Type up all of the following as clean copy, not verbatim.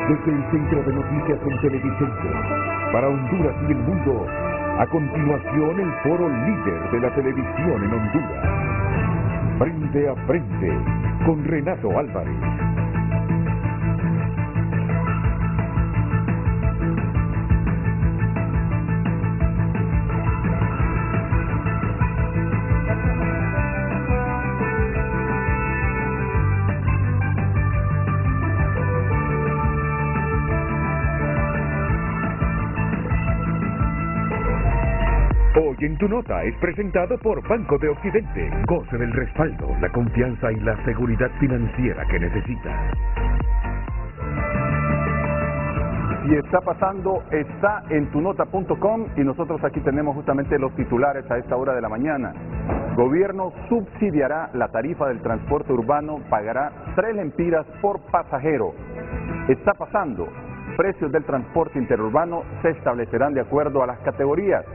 Desde el Centro de Noticias en Televicentro, para Honduras y el mundo, a continuación el foro líder de la televisión en Honduras. Frente a Frente, con Renato Álvarez. Hoy en Tu Nota es presentado por Banco de Occidente. Goce del respaldo, la confianza y la seguridad financiera que necesita. Y está pasando, está en tunota.com y nosotros aquí tenemos justamente los titulares a esta hora de la mañana. Gobierno subsidiará la tarifa del transporte urbano, pagará 3 lempiras por pasajero. Está pasando, precios del transporte interurbano se establecerán de acuerdo a las categorías.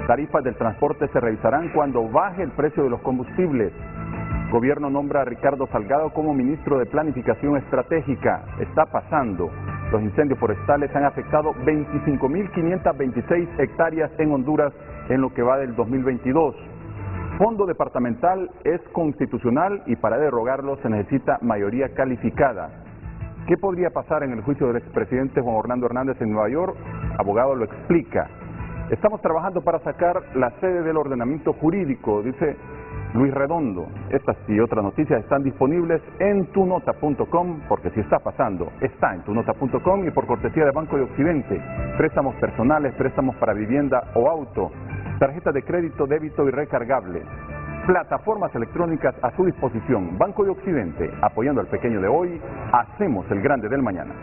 Tarifas del transporte se revisarán cuando baje el precio de los combustibles. Gobierno nombra a Ricardo Salgado como ministro de Planificación Estratégica. Está pasando. Los incendios forestales han afectado 25.526 hectáreas en Honduras en lo que va del 2022. Fondo departamental es constitucional y para derogarlo se necesita mayoría calificada. ¿Qué podría pasar en el juicio del expresidente Juan Orlando Hernández en Nueva York? Abogado lo explica. Estamos trabajando para sacar la sede del ordenamiento jurídico, dice Luis Redondo. Estas y otras noticias están disponibles en tunota.com, porque si está pasando, está en tunota.com y por cortesía de Banco de Occidente. Préstamos personales, préstamos para vivienda o auto, tarjetas de crédito, débito y recargables. Plataformas electrónicas a su disposición. Banco de Occidente, apoyando al pequeño de hoy, hacemos el grande del mañana.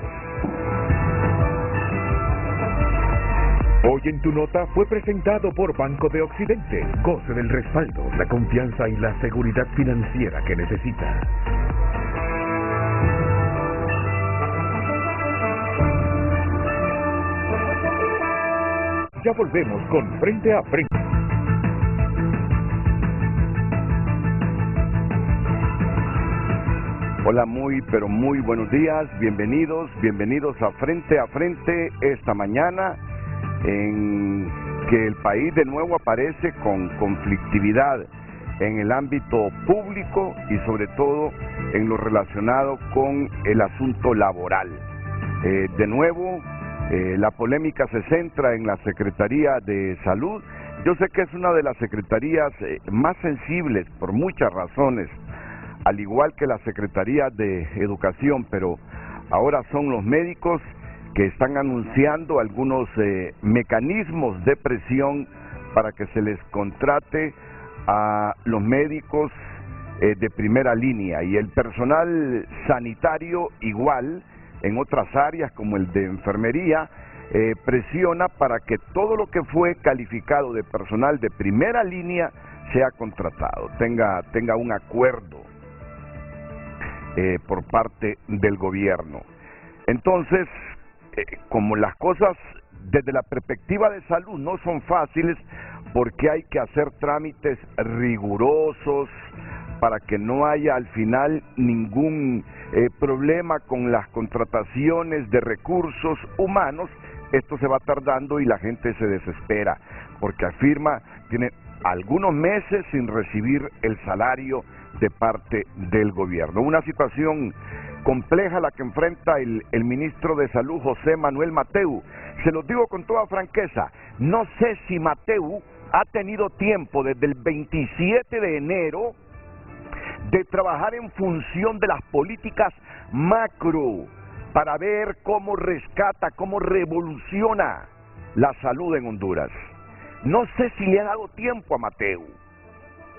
Hoy en Tu Nota fue presentado por Banco de Occidente. Goce del respaldo, la confianza y la seguridad financiera que necesita. Ya volvemos con Frente a Frente. Hola, pero muy buenos días, bienvenidos a Frente esta mañana, en que el país de nuevo aparece con conflictividad en el ámbito público y sobre todo en lo relacionado con el asunto laboral. De nuevo, la polémica se centra en la Secretaría de Salud. Yo sé que es una de las secretarías más sensibles por muchas razones, al igual que la Secretaría de Educación, pero ahora son los médicos que están anunciando algunos mecanismos de presión para que se les contrate a los médicos de primera línea y el personal sanitario igual en otras áreas como el de enfermería presiona para que todo lo que fue calificado de personal de primera línea sea contratado, tenga un acuerdo por parte del gobierno. Entonces, como las cosas desde la perspectiva de salud no son fáciles, porque hay que hacer trámites rigurosos para que no haya al final ningún problema con las contrataciones de recursos humanos, esto se va tardando y la gente se desespera, porque afirma, tiene algunos meses sin recibir el salario de parte del gobierno. Una situación compleja la que enfrenta el ministro de Salud, José Manuel Mateu. Se los digo con toda franqueza, no sé si Mateu ha tenido tiempo desde el 27 de enero de trabajar en función de las políticas macro para ver cómo rescata, cómo revoluciona la salud en Honduras. No sé si le ha dado tiempo a Mateu,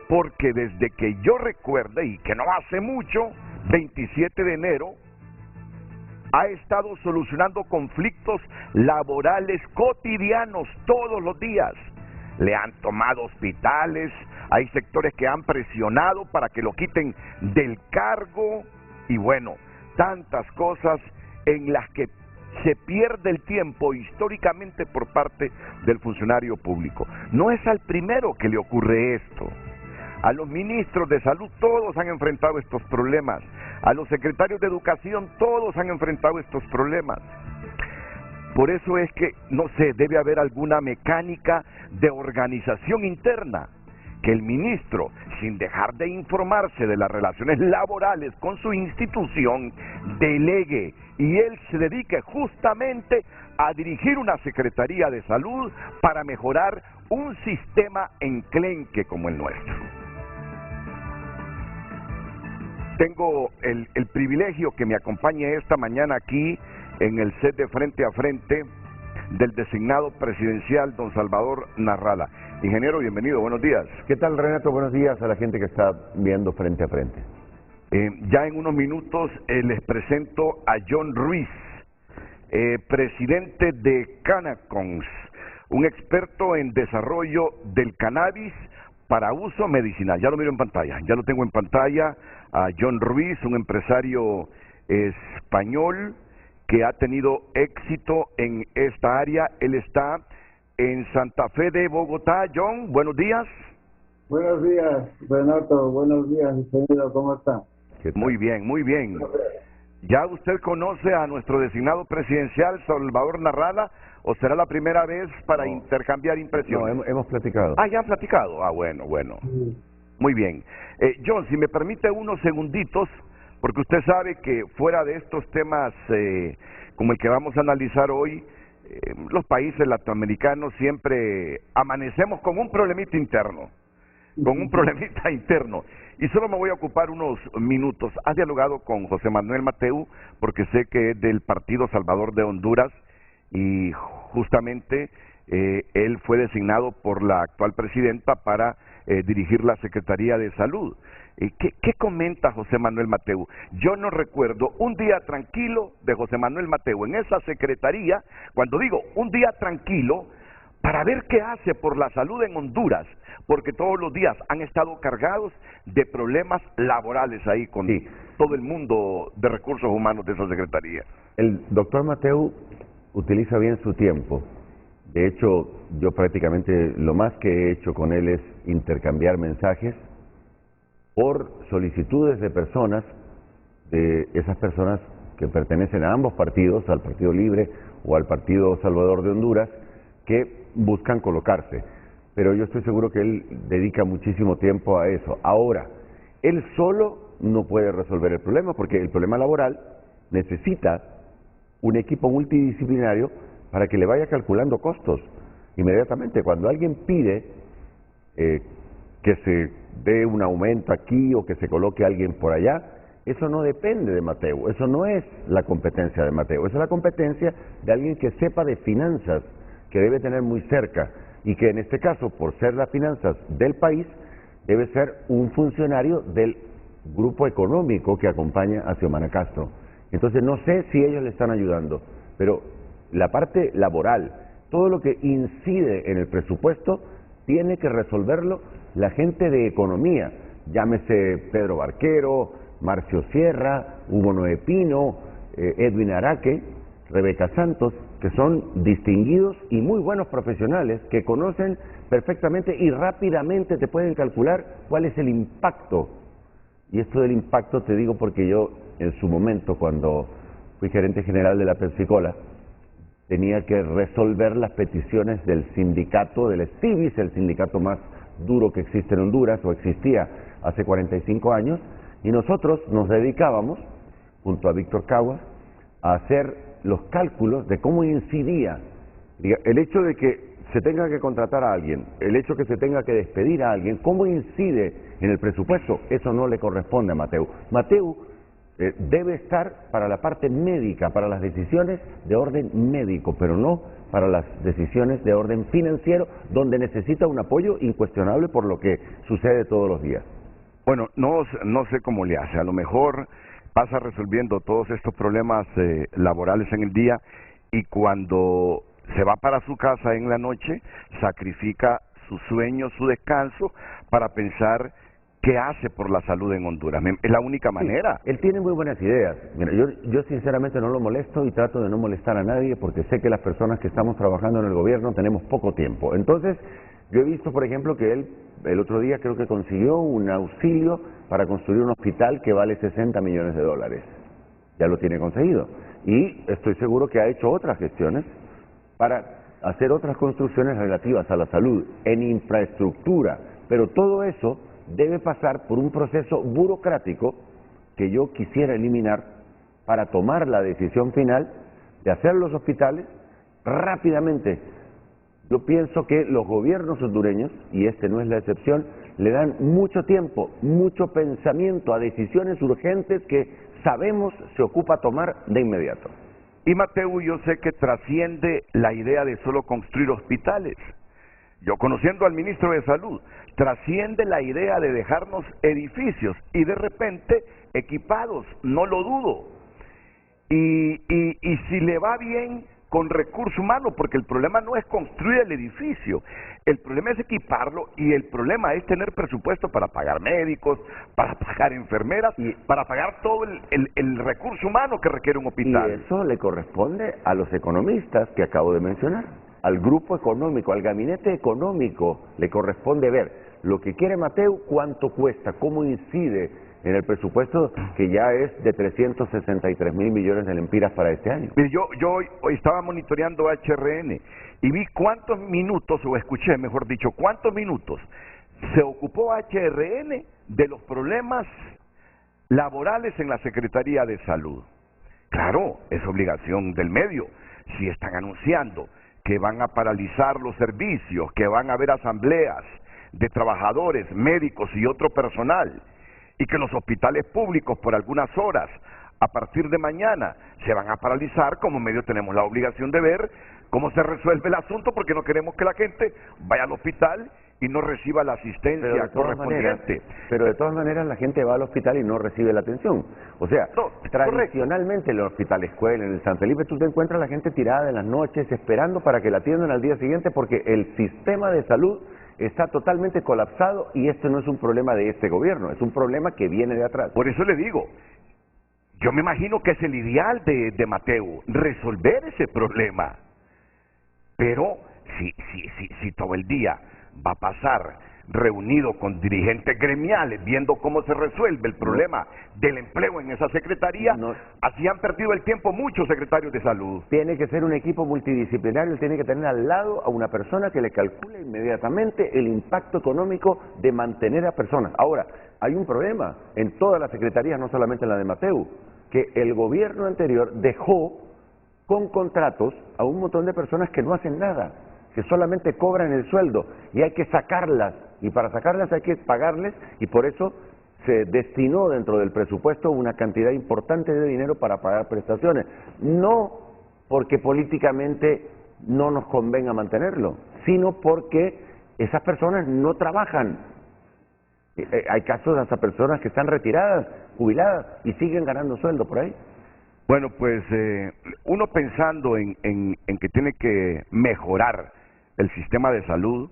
porque desde que yo recuerde, y que no hace mucho, 27 de enero, ha estado solucionando conflictos laborales cotidianos todos los días. Le han tomado hospitales, hay sectores que han presionado para que lo quiten del cargo, y bueno, tantas cosas en las que se pierde el tiempo históricamente por parte del funcionario público. No es al primero que le ocurre esto. A los ministros de salud todos han enfrentado estos problemas. a los secretarios de educación, todos han enfrentado estos problemas. Por eso es que, no sé, debe haber alguna mecánica de organización interna, que el ministro, sin dejar de informarse de las relaciones laborales con su institución, delegue y él se dedique justamente a dirigir una Secretaría de Salud para mejorar un sistema enclenque como el nuestro. Tengo el privilegio que me acompañe esta mañana aquí en el set de Frente a Frente del designado presidencial don Salvador Narrala. Ingeniero, bienvenido, buenos días. ¿Qué tal, Renato? Buenos días a la gente que está viendo Frente a Frente. Ya en unos minutos les presento a John Ruiz, presidente de Canacons, un experto en desarrollo del cannabis para uso medicinal. Ya lo miro en pantalla, ya lo tengo en pantalla a John Ruiz, un empresario español que ha tenido éxito en esta área. Él está en Santa Fe de Bogotá. John, buenos días. Buenos días, Renato. Buenos días, ingeniero. ¿Cómo está? Muy bien, muy bien. ¿Ya usted conoce a nuestro designado presidencial, Salvador Narrala, o será la primera vez para intercambiar impresiones? No, hemos platicado. Ah, ¿ya han platicado? Ah, bueno. Sí. Muy bien. John, si me permite unos segunditos, porque usted sabe que fuera de estos temas como el que vamos a analizar hoy, los países latinoamericanos siempre amanecemos con un problemita interno, y solo me voy a ocupar unos minutos. Has dialogado con José Manuel Mateu, porque sé que es del Partido Salvador de Honduras, y justamente él fue designado por la actual presidenta para dirigir la Secretaría de Salud. ¿Qué comenta José Manuel Mateu? Yo no recuerdo un día tranquilo de José Manuel Mateu en esa secretaría, cuando digo un día tranquilo, para ver qué hace por la salud en Honduras, porque todos los días han estado cargados de problemas laborales ahí con todo el mundo de recursos humanos de esa secretaría. El doctor Mateu utiliza bien su tiempo. De hecho, yo prácticamente lo más que he hecho con él es intercambiar mensajes por solicitudes de personas, de esas personas que pertenecen a ambos partidos, al Partido Libre o al Partido Salvador de Honduras, que buscan colocarse. Pero yo estoy seguro que él dedica muchísimo tiempo a eso. Ahora, él solo no puede resolver el problema, porque el problema laboral necesita un equipo multidisciplinario para que le vaya calculando costos inmediatamente. Cuando alguien pide que se dé un aumento aquí o que se coloque alguien por allá, eso no depende de Mateu, eso no es la competencia de Mateu, esa es la competencia de alguien que sepa de finanzas, que debe tener muy cerca, y que en este caso, por ser las finanzas del país, debe ser un funcionario del grupo económico que acompaña a Xiomara Castro. Entonces no sé si ellos le están ayudando, pero la parte laboral, todo lo que incide en el presupuesto, tiene que resolverlo la gente de economía, llámese Pedro Barquero, Marcio Sierra, Hugo Noé Pino, Edwin Araque, Rebeca Santos, que son distinguidos y muy buenos profesionales que conocen perfectamente y rápidamente te pueden calcular cuál es el impacto. Y esto del impacto te digo porque yo en su momento, cuando fui gerente general de la Pepsi-Cola, tenía que resolver las peticiones del sindicato del Estivis, el sindicato más duro que existe en Honduras, o existía hace 45 años, y nosotros nos dedicábamos, junto a Víctor Caguas, a hacer los cálculos de cómo incidía el hecho de que se tenga que contratar a alguien, el hecho que se tenga que despedir a alguien, cómo incide en el presupuesto. Eso no le corresponde a Mateu. Mateu debe estar para la parte médica, para las decisiones de orden médico, pero no para las decisiones de orden financiero, donde necesita un apoyo incuestionable por lo que sucede todos los días. Bueno, no sé cómo le hace, a lo mejor pasa resolviendo todos estos problemas laborales en el día, y cuando se va para su casa en la noche, sacrifica su sueño, su descanso, para pensar qué hace por la salud en Honduras. Es la única manera. Sí, él tiene muy buenas ideas. Mira, yo sinceramente no lo molesto y trato de no molestar a nadie, porque sé que las personas que estamos trabajando en el gobierno tenemos poco tiempo. Entonces, yo he visto, por ejemplo, que él el otro día creo que consiguió un auxilio para construir un hospital que vale 60 millones de dólares. Ya lo tiene conseguido. Y estoy seguro que ha hecho otras gestiones para hacer otras construcciones relativas a la salud en infraestructura. Pero todo eso debe pasar por un proceso burocrático que yo quisiera eliminar para tomar la decisión final de hacer los hospitales rápidamente. Yo pienso que los gobiernos hondureños, y este no es la excepción, le dan mucho tiempo, mucho pensamiento a decisiones urgentes que sabemos se ocupa tomar de inmediato. Y Mateu, yo sé que trasciende la idea de solo construir hospitales. Yo, conociendo al ministro de Salud, trasciende la idea de dejarnos edificios y de repente equipados, no lo dudo. Y si le va bien con recurso humano, porque el problema no es construir el edificio, el problema es equiparlo y el problema es tener presupuesto para pagar médicos, para pagar enfermeras, y para pagar todo el recurso humano que requiere un hospital. Y eso le corresponde a los economistas que acabo de mencionar, al grupo económico, al gabinete económico, le corresponde ver lo que quiere Mateu, cuánto cuesta, cómo incide en el presupuesto que ya es de 363.000 millones de lempiras para este año. Mire, yo hoy estaba monitoreando HRN y vi cuántos minutos, o escuché mejor dicho, cuántos minutos se ocupó HRN de los problemas laborales en la Secretaría de Salud. Claro, es obligación del medio. Si están anunciando que van a paralizar los servicios, que van a haber asambleas de trabajadores, médicos y otro personal, y que los hospitales públicos por algunas horas a partir de mañana se van a paralizar, como medio tenemos la obligación de ver cómo se resuelve el asunto, porque no queremos que la gente vaya al hospital y no reciba la asistencia correspondiente. Pero de todas maneras la gente va al hospital y no recibe la atención. O sea, no, tradicionalmente en el hospital escuela, en el San Felipe, tú te encuentras a la gente tirada en las noches esperando para que la atiendan al día siguiente, porque el sistema de salud está totalmente colapsado y este no es un problema de este gobierno, es un problema que viene de atrás. Por eso le digo, yo me imagino que es el ideal de Mateu, resolver ese problema. Pero si todo el día va a pasar reunido con dirigentes gremiales viendo cómo se resuelve el problema del empleo en esa secretaría, así han perdido el tiempo muchos secretarios de salud. Tiene que ser un equipo multidisciplinario, tiene que tener al lado a una persona que le calcule inmediatamente el impacto económico de mantener a personas. Ahora, hay un problema en todas las secretarías, no solamente en la de Mateu, que el gobierno anterior dejó con contratos a un montón de personas que no hacen nada, que solamente cobran el sueldo y hay que sacarlas, y para sacarlas hay que pagarles, y por eso se destinó dentro del presupuesto una cantidad importante de dinero para pagar prestaciones, no porque políticamente no nos convenga mantenerlo, sino porque esas personas no trabajan. Hay casos de esas personas que están retiradas, jubiladas y siguen ganando sueldo por ahí. Bueno, pues uno pensando en que tiene que mejorar el sistema de salud,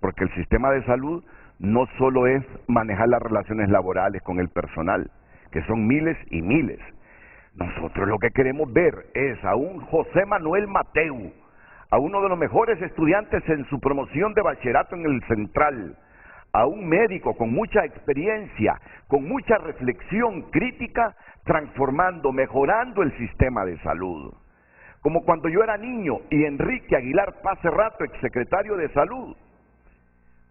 porque el sistema de salud no solo es manejar las relaciones laborales con el personal, que son miles y miles. Nosotros lo que queremos ver es a un José Manuel Mateu, a uno de los mejores estudiantes en su promoción de bachillerato en el Central, a un médico con mucha experiencia, con mucha reflexión crítica, transformando, mejorando el sistema de salud. Como cuando yo era niño y Enrique Aguilar Paz Cerrato, exsecretario de Salud,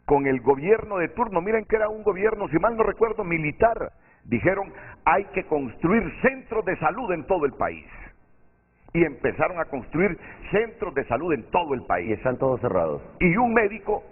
con el gobierno de turno, miren que era un gobierno, si mal no recuerdo, militar, dijeron hay que construir centros de salud en todo el país. Y empezaron a construir centros de salud en todo el país. Y están todos cerrados. Y un médico,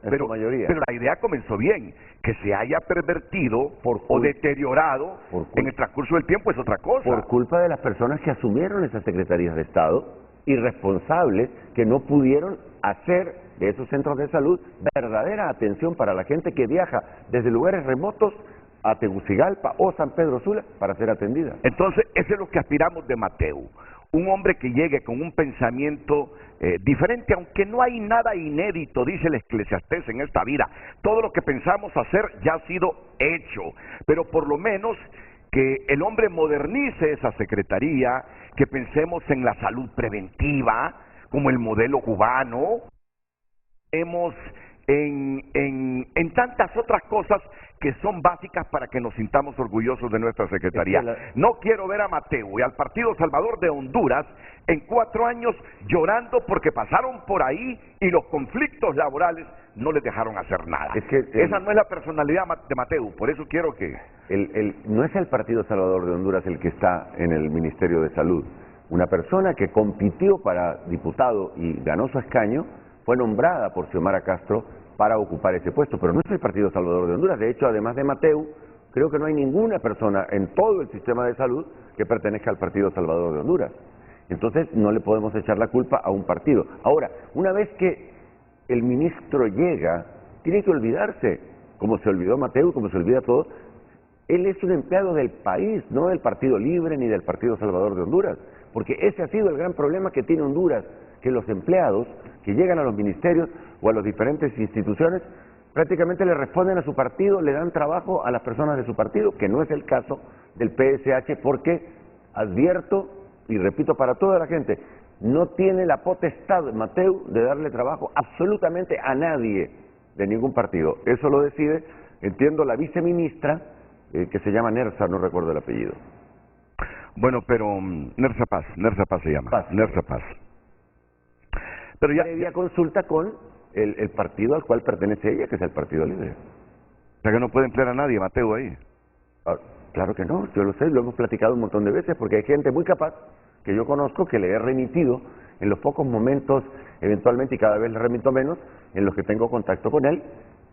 pero la idea comenzó bien, que se haya pervertido o deteriorado en el transcurso del tiempo es otra cosa. Por culpa de las personas que asumieron esas secretarías de Estado, irresponsables, que no pudieron hacer de esos centros de salud verdadera atención para la gente que viaja desde lugares remotos a Tegucigalpa o San Pedro Sula para ser atendida. Entonces, eso es lo que aspiramos de Mateu. Un hombre que llegue con un pensamiento diferente, aunque no hay nada inédito, dice el Eclesiastés, en esta vida. Todo lo que pensamos hacer ya ha sido hecho, pero por lo menos que el hombre modernice esa secretaría, que pensemos en la salud preventiva, como el modelo cubano, hemos en tantas otras cosas que son básicas para que nos sintamos orgullosos de nuestra Secretaría. No quiero ver a Mateu y al Partido Salvador de Honduras en 4 años llorando porque pasaron por ahí y los conflictos laborales no les dejaron hacer nada. Esa no es la personalidad de Mateu, por eso quiero que... no es el Partido Salvador de Honduras el que está en el Ministerio de Salud. Una persona que compitió para diputado y ganó su escaño fue nombrada por Xiomara Castro para ocupar ese puesto, pero no es el Partido Salvador de Honduras. De hecho, además de Mateu, creo que no hay ninguna persona en todo el sistema de salud que pertenezca al Partido Salvador de Honduras. Entonces, no le podemos echar la culpa a un partido. Ahora, una vez que el ministro llega, tiene que olvidarse, como se olvidó Mateu, como se olvida todo, él es un empleado del país, no del Partido Libre ni del Partido Salvador de Honduras, porque ese ha sido el gran problema que tiene Honduras, que los empleados que llegan a los ministerios o a las diferentes instituciones prácticamente le responden a su partido, le dan trabajo a las personas de su partido, que no es el caso del PSH, porque advierto y repito para toda la gente, no tiene la potestad Mateu de darle trabajo absolutamente a nadie de ningún partido. Eso lo decide, entiendo, la viceministra, que se llama Nersa, no recuerdo el apellido. Bueno, pero Nersa Paz se llama. Nersa Paz. Pero ya previa consulta con el partido al cual pertenece ella, que es el Partido Libre. O sea que no puede emplear a nadie, Mateu, ahí. Claro que no, yo lo sé, lo hemos platicado un montón de veces, porque hay gente muy capaz que yo conozco que le he remitido en los pocos momentos, eventualmente, y cada vez le remito menos, en los que tengo contacto con él,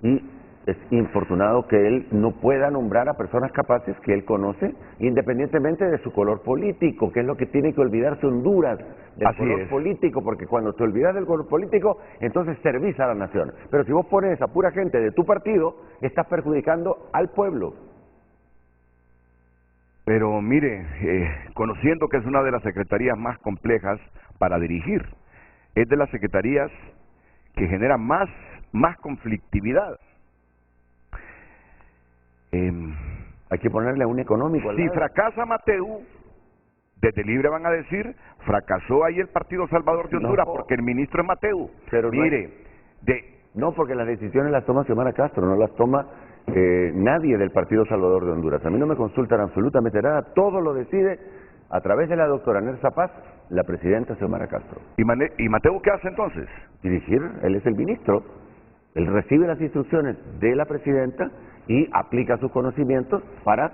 y es infortunado que él no pueda nombrar a personas capaces que él conoce, independientemente de su color político, que es lo que tiene que olvidarse Honduras, del color político, porque cuando te olvidas del color político, entonces servís a la nación. Pero si vos pones a pura gente de tu partido, estás perjudicando al pueblo. Pero mire, conociendo que es una de las secretarías más complejas para dirigir, es de las secretarías que genera más conflictividad. Hay que ponerle un económico al Si lado. fracasa Mateu, desde Libre van a decir, fracasó ahí el Partido Salvador de Honduras, porque el ministro es Mateu. Pero mire, no, porque las decisiones las toma Xiomara Castro, no las toma nadie del Partido Salvador de Honduras. A mí no me consultan absolutamente nada, todo lo decide a través de la doctora Nersa Paz, la presidenta Xiomara Castro. ¿Y Mateu qué hace entonces? Dirigir, él es el ministro, él recibe las instrucciones de la presidenta y aplica sus conocimientos para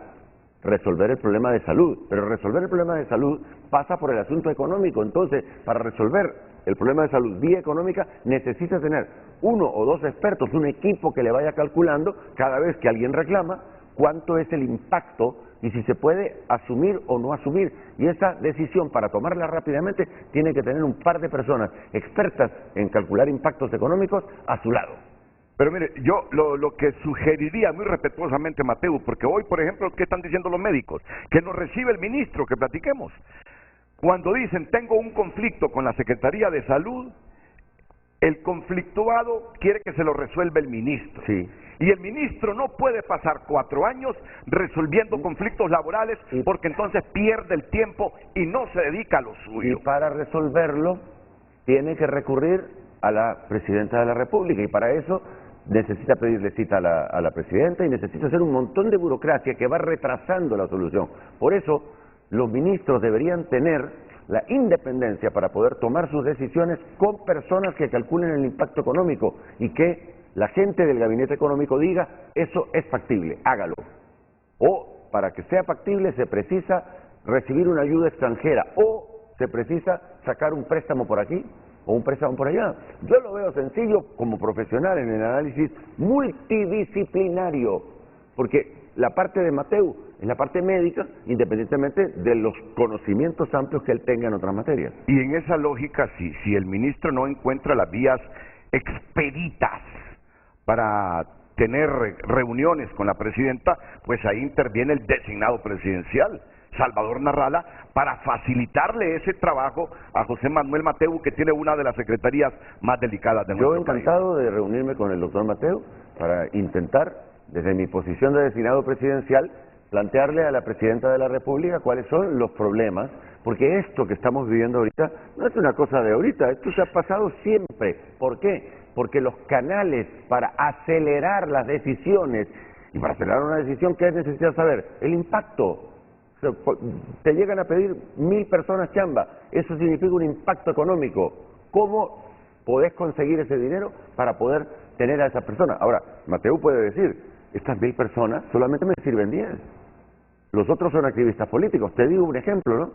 resolver el problema de salud. Pero resolver el problema de salud pasa por el asunto económico. Entonces, para resolver el problema de salud vía económica, necesita tener 1 o 2 expertos, un equipo que le vaya calculando cada vez que alguien reclama cuánto es el impacto y si se puede asumir o no asumir. Y esa decisión, para tomarla rápidamente, tiene que tener un par de personas expertas en calcular impactos económicos a su lado. Pero mire, yo lo que sugeriría muy respetuosamente, Mateu, porque hoy, por ejemplo, ¿qué están diciendo los médicos? Que nos recibe el ministro, que platiquemos. Cuando dicen, tengo un conflicto con la Secretaría de Salud, el conflictuado quiere que se lo resuelva el ministro. Sí. Y el ministro no puede pasar 4 años resolviendo conflictos laborales, porque entonces pierde el tiempo y no se dedica a lo suyo. Y para resolverlo, tiene que recurrir a la presidenta de la República, y para eso necesita pedirle cita a la presidenta y necesita hacer un montón de burocracia que va retrasando la solución. Por eso, los ministros deberían tener la independencia para poder tomar sus decisiones con personas que calculen el impacto económico y que la gente del gabinete económico diga, eso es factible, hágalo. O, para que sea factible, se precisa recibir una ayuda extranjera, o se precisa sacar un préstamo por aquí o un préstamo por allá. Yo lo veo sencillo como profesional en el análisis multidisciplinario, porque la parte de Mateu es la parte médica, independientemente de los conocimientos amplios que él tenga en otras materias. Y en esa lógica, si el ministro no encuentra las vías expeditas para tener reuniones con la presidenta, pues ahí interviene el designado presidencial, Salvador Narrala, para facilitarle ese trabajo a José Manuel Mateu, que tiene una de las secretarías más delicadas de nuestro país. Yo encantado de reunirme con el doctor Mateu para intentar, desde mi posición de designado presidencial, plantearle a la presidenta de la República cuáles son los problemas, porque esto que estamos viviendo ahorita no es una cosa de ahorita, esto se ha pasado siempre. ¿Por qué? porque los canales para acelerar las decisiones, y para acelerar una decisión, ¿qué es necesario saber? El impacto. Te llegan a pedir 1000 personas chamba, eso significa un impacto económico. ¿Cómo podés conseguir ese dinero para poder tener a esas personas? Ahora, Mateu puede decir, estas 1000 personas solamente me sirven 10. Los otros son activistas políticos. Te digo un ejemplo, ¿no?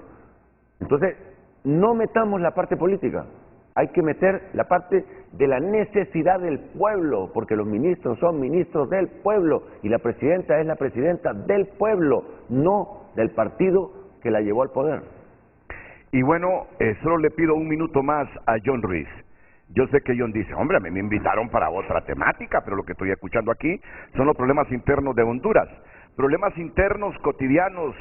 Entonces, no metamos la parte política. Hay que meter la parte de la necesidad del pueblo, porque los ministros son ministros del pueblo y la presidenta es la presidenta del pueblo, no del partido que la llevó al poder. Y bueno, solo le pido un minuto más a John Ruiz. Yo sé que John dice, hombre, a mí me invitaron para otra temática, pero lo que estoy escuchando aquí son los problemas internos de Honduras. Problemas internos cotidianos,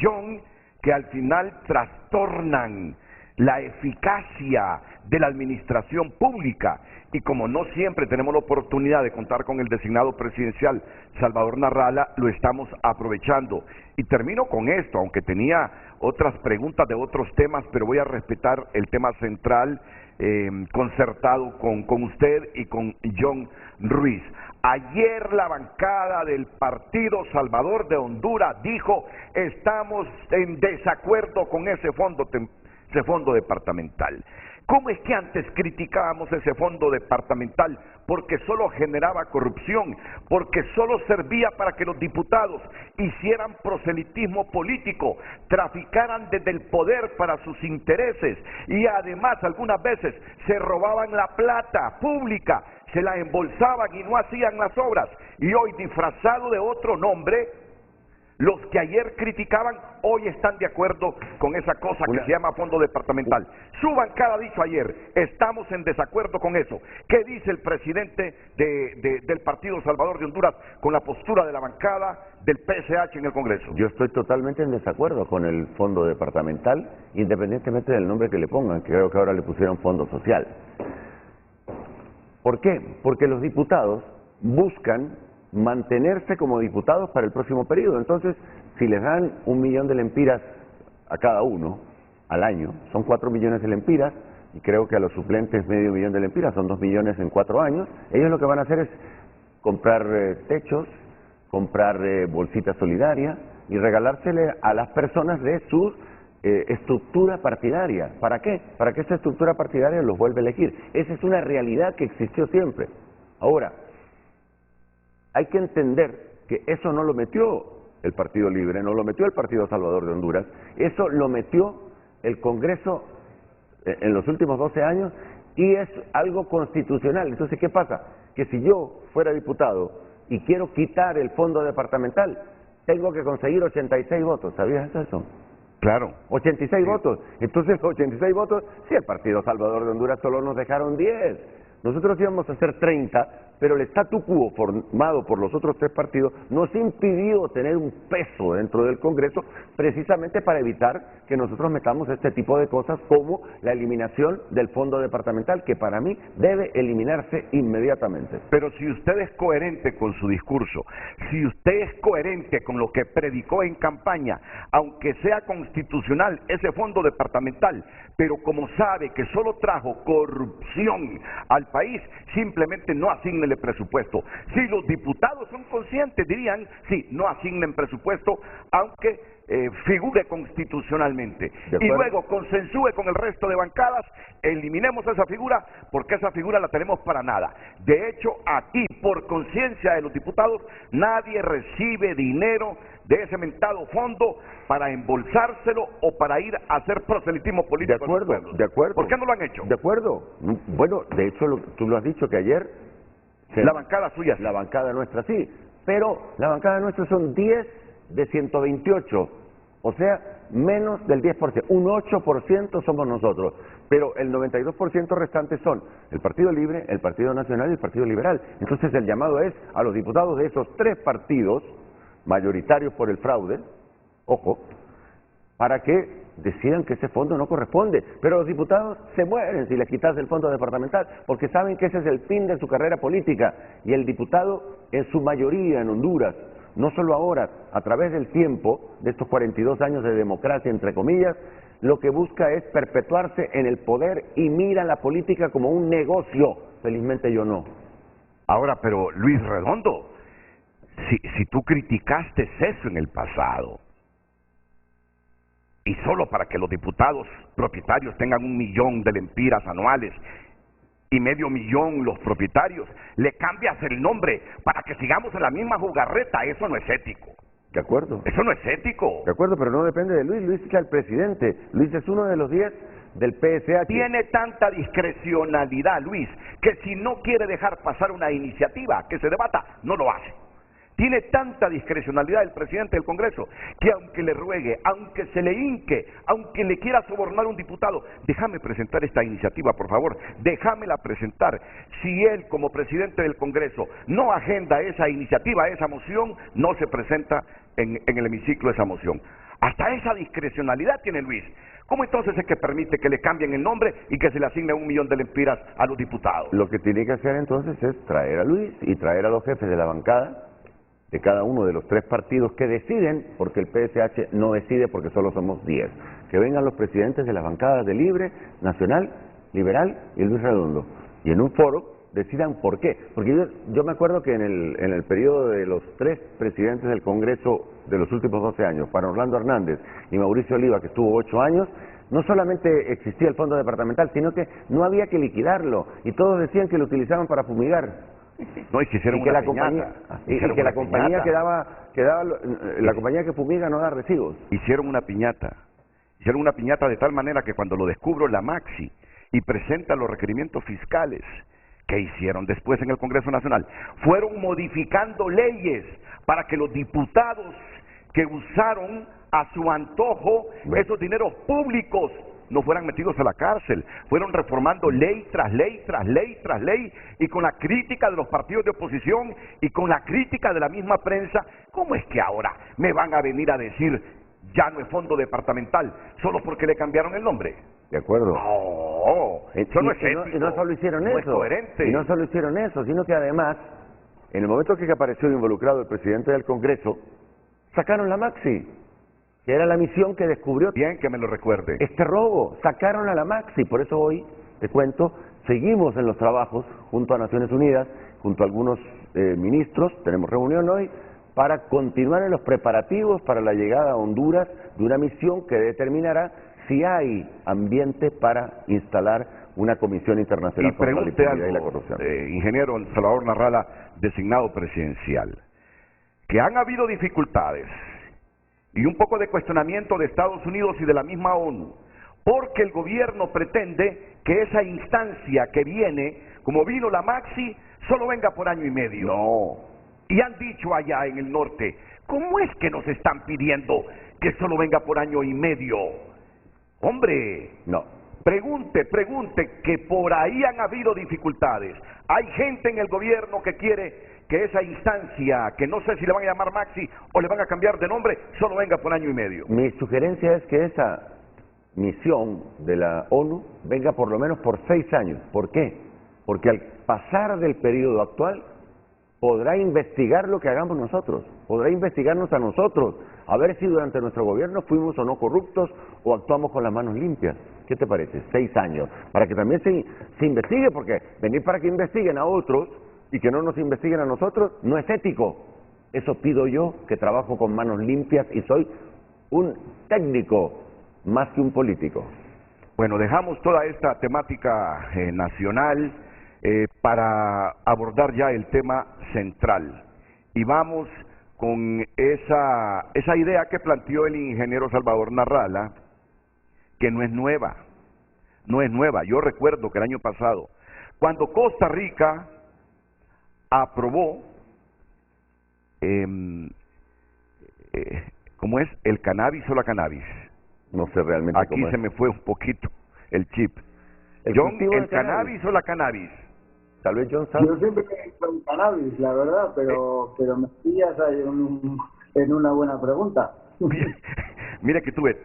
John, que al final trastornan la eficacia de la administración pública. Y como no siempre tenemos la oportunidad de contar con el designado presidencial Salvador Narrala, lo estamos aprovechando. Y termino con esto, aunque tenía otras preguntas de otros temas, pero voy a respetar el tema central concertado con usted y con John Ruiz. Ayer la bancada del Partido Salvador de Honduras dijo, estamos en desacuerdo con ese fondo departamental. ¿Cómo es que antes criticábamos ese fondo departamental? Porque solo generaba corrupción, porque solo servía para que los diputados hicieran proselitismo político, traficaran desde el poder para sus intereses y además algunas veces se robaban la plata pública, se la embolsaban y no hacían las obras. Y hoy, disfrazado de otro nombre, los que ayer criticaban, hoy están de acuerdo con esa cosa que se llama fondo departamental. Su bancada ha dicho ayer, estamos en desacuerdo con eso. ¿Qué dice el presidente del Partido Salvador de Honduras con la postura de la bancada del PSH en el Congreso? Yo estoy totalmente en desacuerdo con el fondo departamental, independientemente del nombre que le pongan, que creo que ahora le pusieron fondo social. ¿Por qué? Porque los diputados buscan mantenerse como diputados para el próximo periodo. Entonces, si les dan 1 millón de lempiras a cada uno al año, son 4 millones de lempiras, y creo que a los suplentes medio millón de lempiras, son 2 millones en 4 años, ellos lo que van a hacer es comprar techos, comprar bolsitas solidarias y regalársele a las personas de su estructura partidaria. ¿Para qué? Para que esa estructura partidaria los vuelva a elegir. Esa es una realidad que existió siempre. Ahora, hay que entender que eso no lo metió el Partido Libre, no lo metió el Partido Salvador de Honduras, eso lo metió el Congreso en los últimos 12 años y es algo constitucional. Entonces, ¿qué pasa? Que si yo fuera diputado y quiero quitar el fondo departamental, tengo que conseguir 86 votos. ¿Sabías eso? Claro. 86 votos. Entonces, 86 votos, si el Partido Salvador de Honduras solo nos dejaron 10. Nosotros íbamos a hacer 30, pero el statu quo formado por los otros 3 partidos nos impidió tener un peso dentro del Congreso precisamente para evitar que nosotros metamos este tipo de cosas como la eliminación del fondo departamental, que para mí debe eliminarse inmediatamente. Pero si usted es coherente con su discurso, si usted es coherente con lo que predicó en campaña, aunque sea constitucional ese fondo departamental, pero como sabe que solo trajo corrupción al país, simplemente no asignenle presupuesto. Si los diputados son conscientes, dirían, sí, no asignen presupuesto, aunque figure constitucionalmente. Y luego consensúe con el resto de bancadas, eliminemos esa figura, porque esa figura la tenemos para nada. De hecho, aquí, por conciencia de los diputados, nadie recibe dinero de ese mentado fondo para embolsárselo o para ir a hacer proselitismo político. De acuerdo, de acuerdo. ¿Por qué no lo han hecho? De acuerdo. Bueno, de hecho, tú lo has dicho que ayer... La bancada suya. La bancada nuestra sí, pero la bancada nuestra son 10 de 128, o sea, menos del 10%, un 8% somos nosotros, pero el 92% restante son el Partido Libre, el Partido Nacional y el Partido Liberal. Entonces el llamado es a los diputados de esos 3 partidos, mayoritarios por el fraude, ojo, para que decidan que ese fondo no corresponde. Pero los diputados se mueren si les quitas el fondo departamental, porque saben que ese es el fin de su carrera política. Y el diputado, en su mayoría en Honduras, no solo ahora, a través del tiempo, de estos 42 años de democracia, entre comillas, lo que busca es perpetuarse en el poder y mira la política como un negocio. felizmente yo no. Ahora, pero Luis Redondo, si tú criticaste eso en el pasado, y solo para que los diputados propietarios tengan 1 millón de lempiras anuales y 500,000 los propietarios, le cambias el nombre para que sigamos en la misma jugarreta, eso no es ético. ¿De acuerdo? Eso no es ético. De acuerdo, pero no depende de Luis. Luis es el presidente. Luis es uno de los 10 del PSH. Tiene tanta discrecionalidad, Luis, que si no quiere dejar pasar una iniciativa que se debata, no lo hace. Tiene tanta discrecionalidad el presidente del Congreso que aunque le ruegue, aunque se le hinque, aunque le quiera sobornar a un diputado, déjame presentar esta iniciativa, por favor, déjamela presentar. Si él, como presidente del Congreso, no agenda esa iniciativa, esa moción, no se presenta en el hemiciclo esa moción. Hasta esa discrecionalidad tiene Luis. ¿Cómo entonces es que permite que le cambien el nombre y que se le asigne 1 millón de lempiras a los diputados? Lo que tiene que hacer entonces es traer a Luis y traer a los jefes de la bancada de cada uno de los 3 partidos que deciden, porque el PSH no decide porque solo somos 10. Que vengan los presidentes de las bancadas de Libre, Nacional, Liberal y Luis Redondo. Y en un foro decidan por qué. Porque yo me acuerdo que en el periodo de los 3 presidentes del Congreso de los últimos 12 años, Juan Orlando Hernández y Mauricio Oliva, que estuvo 8 años, no solamente existía el fondo departamental, sino que no había que liquidarlo. Y todos decían que lo utilizaban para fumigar. No, y que hicieron que una la compañía, piñata. y que la compañía la compañía que fumiga no da recibos. Hicieron una piñata de tal manera que cuando lo descubro la Maxi y presenta los requerimientos fiscales que hicieron después en el Congreso Nacional, fueron modificando leyes para que los diputados que usaron a su antojo esos dineros públicos no fueran metidos a la cárcel. Fueron reformando ley tras ley, tras ley, tras ley, y con la crítica de los partidos de oposición y con la crítica de la misma prensa. ¿Cómo es que ahora me van a venir a decir ya no es fondo departamental solo porque le cambiaron el nombre? De acuerdo. No, eso no es ético. Y no solo hicieron no eso. Es coherente. Y no solo hicieron eso, sino que además, en el momento que apareció involucrado el presidente del Congreso, sacaron la Maxi, que era la misión que descubrió Bien que me lo recuerde. este robo. Sacaron a la Maxi. Por eso hoy, te cuento, seguimos en los trabajos junto a Naciones Unidas, junto a algunos ministros, tenemos reunión hoy, para continuar en los preparativos para la llegada a Honduras de una misión que determinará si hay ambiente para instalar una comisión internacional Y contra la pregunte impunidad y la algo, corrupción. ingeniero Salvador Narrala, designado presidencial, que han habido dificultades y un poco de cuestionamiento de Estados Unidos y de la misma ONU, porque el gobierno pretende que esa instancia que viene, como vino la Maxi, solo venga por 1 año y medio. No. Y han dicho allá en el norte, ¿cómo es que nos están pidiendo que solo venga por 1 año y medio? Hombre, No. pregunte, que por ahí han habido dificultades. Hay gente en el gobierno que quiere que esa instancia, que no sé si le van a llamar Maxi o le van a cambiar de nombre, solo venga por 1 año y medio. Mi sugerencia es que esa misión de la ONU venga por lo menos por 6 años. ¿Por qué? Porque al pasar del periodo actual podrá investigar lo que hagamos nosotros, podrá investigarnos a nosotros, a ver si durante nuestro gobierno fuimos o no corruptos o actuamos con las manos limpias. ¿Qué te parece? 6 años, para que también se investigue, porque venir para que investiguen a otros y que no nos investiguen a nosotros no es ético. Eso pido yo, que trabajo con manos limpias y soy un técnico más que un político. Bueno, dejamos toda esta temática nacional para abordar ya el tema central. Y vamos con esa idea que planteó el ingeniero Salvador Narrala, que no es nueva. No es nueva. Yo recuerdo que el año pasado, cuando Costa Rica aprobó, ¿cómo es? ¿El cannabis o la cannabis? No sé realmente Aquí cómo se es. me fue un poquito el chip. ¿El John, cultivo ¿el de cannabis o la cannabis? Tal vez John sabe. Yo siempre he hecho el cannabis, la verdad, pero me pillas ahí en una buena pregunta. Mire que tuve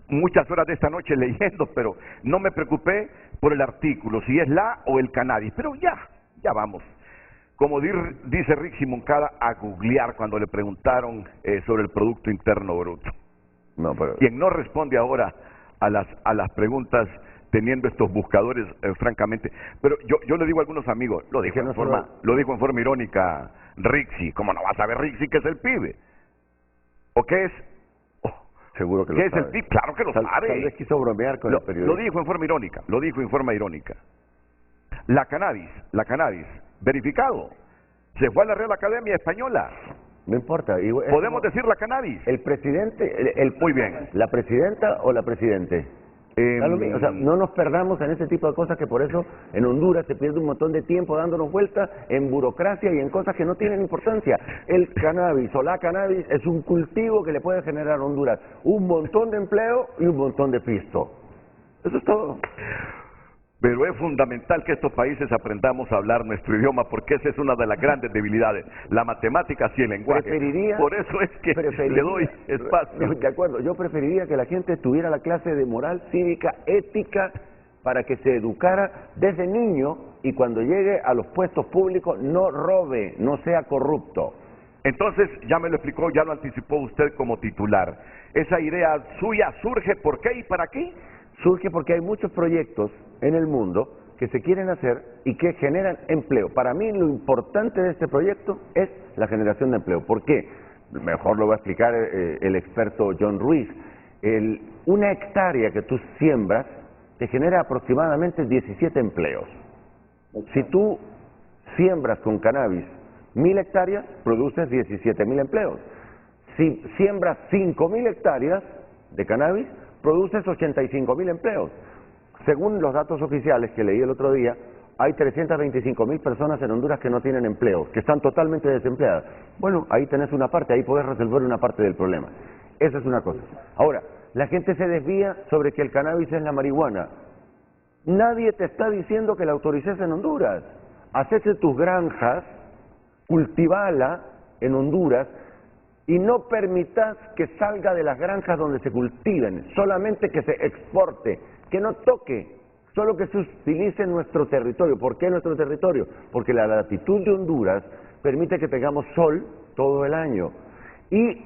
muchas horas de esta noche leyendo, pero no me preocupé por el artículo, si es la o el cannabis. Pero ya vamos. Como dice Rick Simoncada, a googlear cuando le preguntaron sobre el Producto Interno Bruto. No, pero Quien no responde ahora a las preguntas teniendo estos buscadores, francamente. Pero yo le digo a algunos amigos, lo dijo en forma irónica, Rixi, ¿cómo no vas a ver Rixi que es el pibe? ¿O qué es? Seguro que ¿Qué lo es sabe. el pibe? Claro que lo sabe. Tal vez quiso bromear con el periodista. Lo dijo en forma irónica. La cannabis, verificado, se fue a la Real Academia Española. No importa. ¿Podemos decir la cannabis? El presidente, Muy bien. ¿La presidenta o la presidente? O sea, no nos perdamos en ese tipo de cosas, que por eso en Honduras se pierde un montón de tiempo dándonos vueltas en burocracia y en cosas que no tienen importancia. El cannabis o la cannabis es un cultivo que le puede generar a Honduras un montón de empleo y un montón de pisto. Eso es todo. Pero es fundamental que estos países aprendamos a hablar nuestro idioma, porque esa es una de las grandes debilidades, la matemática y el lenguaje. Por eso es que le doy espacio. De acuerdo, yo preferiría que la gente tuviera la clase de moral cívica, ética, para que se educara desde niño y cuando llegue a los puestos públicos no robe, no sea corrupto. Entonces, ya me lo explicó, ya lo anticipó usted como titular. Esa idea suya surge, ¿por qué y para qué? Surge porque hay muchos proyectos en el mundo que se quieren hacer y que generan empleo. Para mí lo importante de este proyecto es la generación de empleo. ¿Por qué? Mejor lo va a explicar el experto John Ruiz. Una hectárea que tú siembras te genera aproximadamente 17 empleos. Si tú siembras con cannabis 1000 hectáreas, produces 17.000 empleos. Si siembras 5.000 hectáreas de cannabis, produces 85.000 empleos. Según los datos oficiales que leí el otro día, hay 325.000 personas en Honduras que no tienen empleo, que están totalmente desempleadas. Bueno, ahí tenés una parte, ahí podés resolver una parte del problema. Esa es una cosa. Ahora, la gente se desvía sobre que el cannabis es la marihuana. Nadie te está diciendo que la autorices en Honduras. Hacete tus granjas, cultivala en Honduras y no permitas que salga de las granjas donde se cultiven, solamente que se exporte, que no toque, solo que se utilice en nuestro territorio. ¿Por qué nuestro territorio? Porque la latitud de Honduras permite que tengamos sol todo el año. Y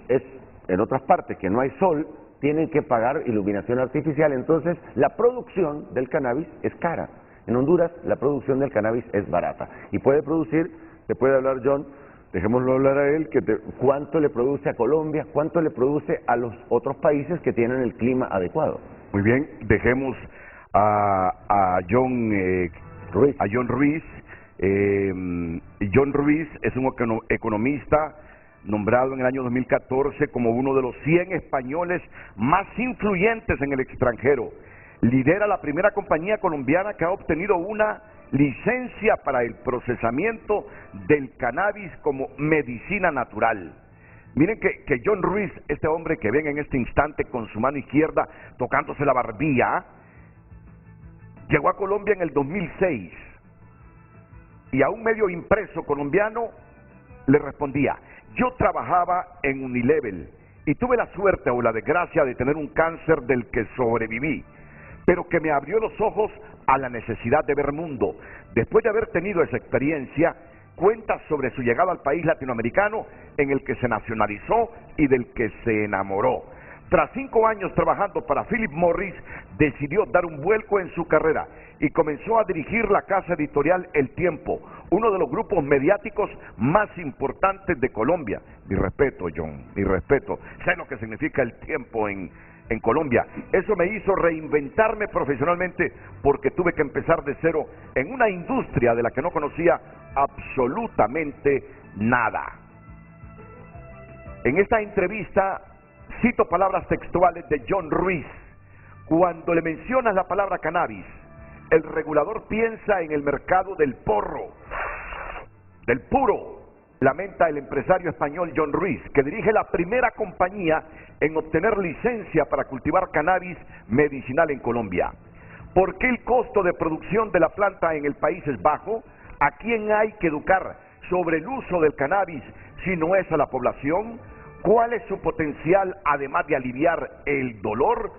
en otras partes que no hay sol, tienen que pagar iluminación artificial, entonces la producción del cannabis es cara. En Honduras la producción del cannabis es barata. Y puede producir, te puede hablar John, dejémoslo hablar a él, cuánto le produce a Colombia, cuánto le produce a los otros países que tienen el clima adecuado. Muy bien, dejemos a John Ruiz. John Ruiz es un economista nombrado en el año 2014 como uno de los 100 españoles más influyentes en el extranjero. Lidera la primera compañía colombiana que ha obtenido una licencia para el procesamiento del cannabis como medicina natural. Miren que John Ruiz, este hombre que ven en este instante con su mano izquierda tocándose la barbilla, llegó a Colombia en el 2006 y a un medio impreso colombiano le respondía: yo trabajaba en Unilevel y tuve la suerte o la desgracia de tener un cáncer del que sobreviví, pero que me abrió los ojos a la necesidad de ver mundo. Después de haber tenido esa experiencia, cuenta sobre su llegada al país latinoamericano en el que se nacionalizó y del que se enamoró. Tras 5 años trabajando para Philip Morris, decidió dar un vuelco en su carrera y comenzó a dirigir la casa editorial El Tiempo, uno de los grupos mediáticos más importantes de Colombia. Mi respeto, John, mi respeto. Sé lo que significa El Tiempo en Colombia. Eso me hizo reinventarme profesionalmente porque tuve que empezar de cero en una industria de la que no conocía absolutamente nada. En esta entrevista cito palabras textuales de John Ruiz. Cuando le mencionas la palabra cannabis, el regulador piensa en el mercado del porro, del puro, lamenta el empresario español John Ruiz, que dirige la primera compañía en obtener licencia para cultivar cannabis medicinal en Colombia. ¿Por qué el costo de producción de la planta en el país es bajo? ¿A quién hay que educar sobre el uso del cannabis si no es a la población? ¿Cuál es su potencial además de aliviar el dolor?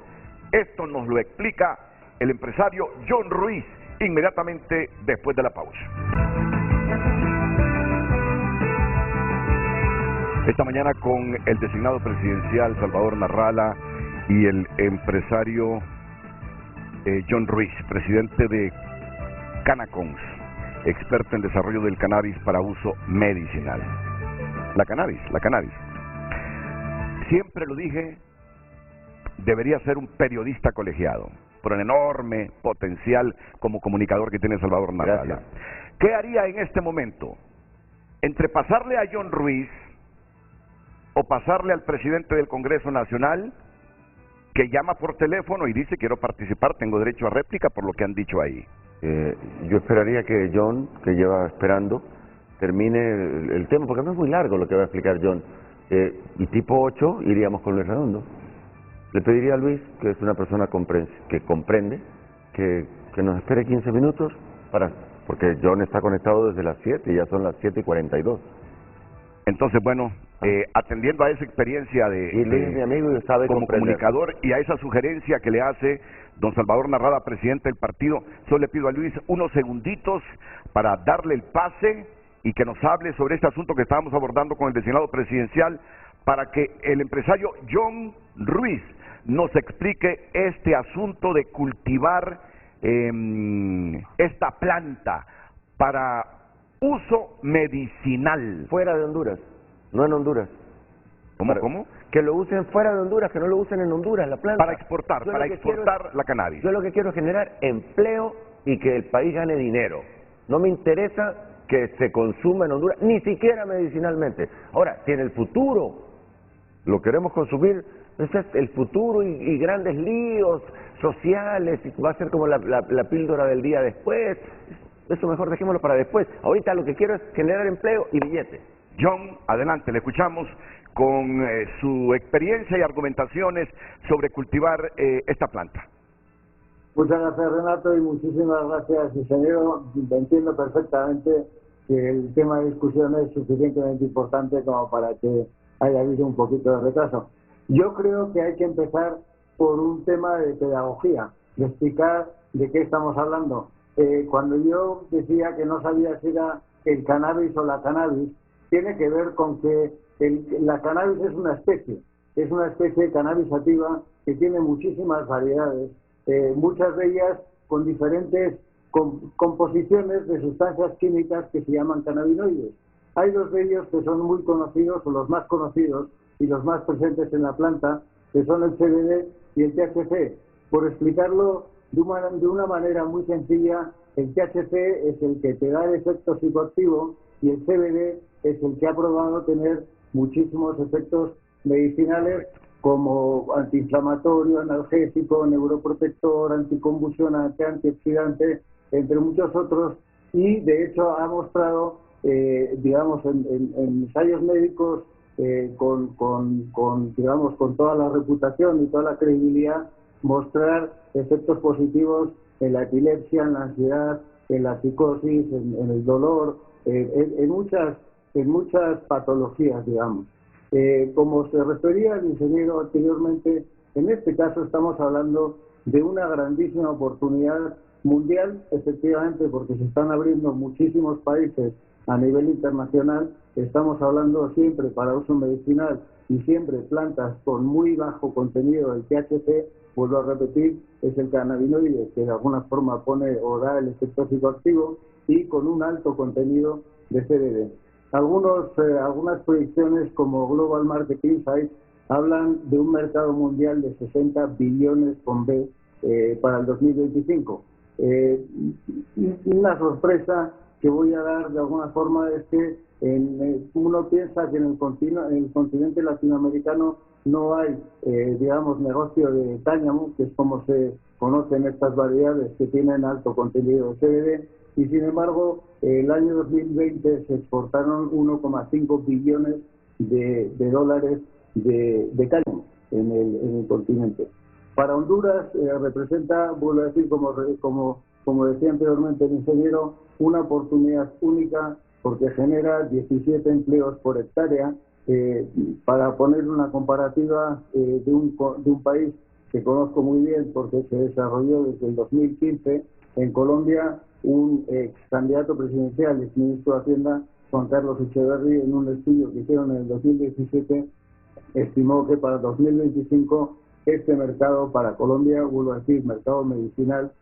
Esto nos lo explica el empresario John Ruiz inmediatamente después de la pausa. Esta mañana con el designado presidencial Salvador Narrala y el empresario John Ruiz, presidente de Canacons, experto en desarrollo del cannabis para uso medicinal. La cannabis. Siempre lo dije, debería ser un periodista colegiado, por el enorme potencial como comunicador que tiene Salvador Narrala. Gracias. ¿Qué haría en este momento? Entre pasarle a John Ruiz o pasarle al presidente del Congreso Nacional, que llama por teléfono y dice: quiero participar, tengo derecho a réplica por lo que han dicho ahí. Yo esperaría que John, que lleva esperando, termine el tema, porque no es muy largo lo que va a explicar John. Y tipo 8 iríamos con Luis Redondo. Le pediría a Luis, que es una persona que comprende, que nos espere 15 minutos, porque John está conectado desde las 7 y ya son las 7:42. Entonces, bueno, atendiendo a esa experiencia Y Luis es mi amigo y sabe como comprender. comunicador y a esa sugerencia que le hace don Salvador Narrala, presidente del partido, solo le pido a Luis unos segunditos para darle el pase y que nos hable sobre este asunto que estábamos abordando con el designado presidencial, para que el empresario John Ruiz nos explique este asunto de cultivar esta planta para uso medicinal. Fuera de Honduras, no en Honduras. ¿Cómo? Que lo usen fuera de Honduras, que no lo usen en Honduras, la planta. Para exportar la cannabis. Yo lo que quiero es generar empleo y que el país gane dinero. No me interesa que se consuma en Honduras, ni siquiera medicinalmente. Ahora, si en el futuro lo queremos consumir, ese es el futuro y grandes líos sociales, y va a ser como la píldora del día después. Eso mejor dejémoslo para después. Ahorita lo que quiero es generar empleo y billetes. John, adelante, le escuchamos con su experiencia y argumentaciones sobre cultivar esta planta. Muchas gracias, Renato, y muchísimas gracias, ingeniero. Entiendo perfectamente que el tema de discusión es suficientemente importante como para que haya habido un poquito de retraso. Yo creo que hay que empezar por un tema de pedagogía, de explicar de qué estamos hablando. Cuando yo decía que no sabía si era el cannabis o la cannabis, tiene que ver con que la cannabis es una especie de cannabis sativa que tiene muchísimas variedades, muchas de ellas con diferentes composiciones de sustancias químicas que se llaman cannabinoides. Hay dos de ellos que son muy conocidos, o los más conocidos y los más presentes en la planta, que son el CBD y el THC. Por explicarlo de una manera muy sencilla, el THC es el que te da el efecto psicoactivo y el CBD es el que ha probado tener muchísimos efectos medicinales como antiinflamatorio, analgésico, neuroprotector, anticonvulsionante, antioxidante, entre muchos otros, y de hecho ha mostrado, digamos, en ensayos médicos con toda la reputación y toda la credibilidad, mostrar efectos positivos en la epilepsia, en la ansiedad, en la psicosis, en el dolor, en muchas patologías, digamos. Como se refería el ingeniero anteriormente, en este caso estamos hablando de una grandísima oportunidad mundial, efectivamente, porque se están abriendo muchísimos países a nivel internacional. Estamos hablando siempre para uso medicinal y siempre plantas con muy bajo contenido del THC. Vuelvo a repetir, es el cannabinoide que de alguna forma pone o da el efecto psicoactivo, y con un alto contenido de CBD. Algunas proyecciones como Global Market Insights hablan de un mercado mundial de 60 billones con B para el 2025. Una sorpresa que voy a dar de alguna forma es que uno piensa que en el continente latinoamericano no hay, digamos, negocio de cáñamo, que es como se conocen estas variedades que tienen alto contenido de CBD, y sin embargo, el año 2020 se exportaron 1,5 billones de dólares de cáñamo en el continente. Para Honduras representa, vuelvo a decir, como decía anteriormente el ingeniero, una oportunidad única porque genera 17 empleos por hectárea. Para poner una comparativa de un país que conozco muy bien porque se desarrolló desde el 2015 en Colombia, un ex candidato presidencial, ex ministro de Hacienda, Juan Carlos Echeverry, en un estudio que hicieron en el 2017, estimó que para 2025 este mercado para Colombia, vuelvo a decir, mercado medicinal,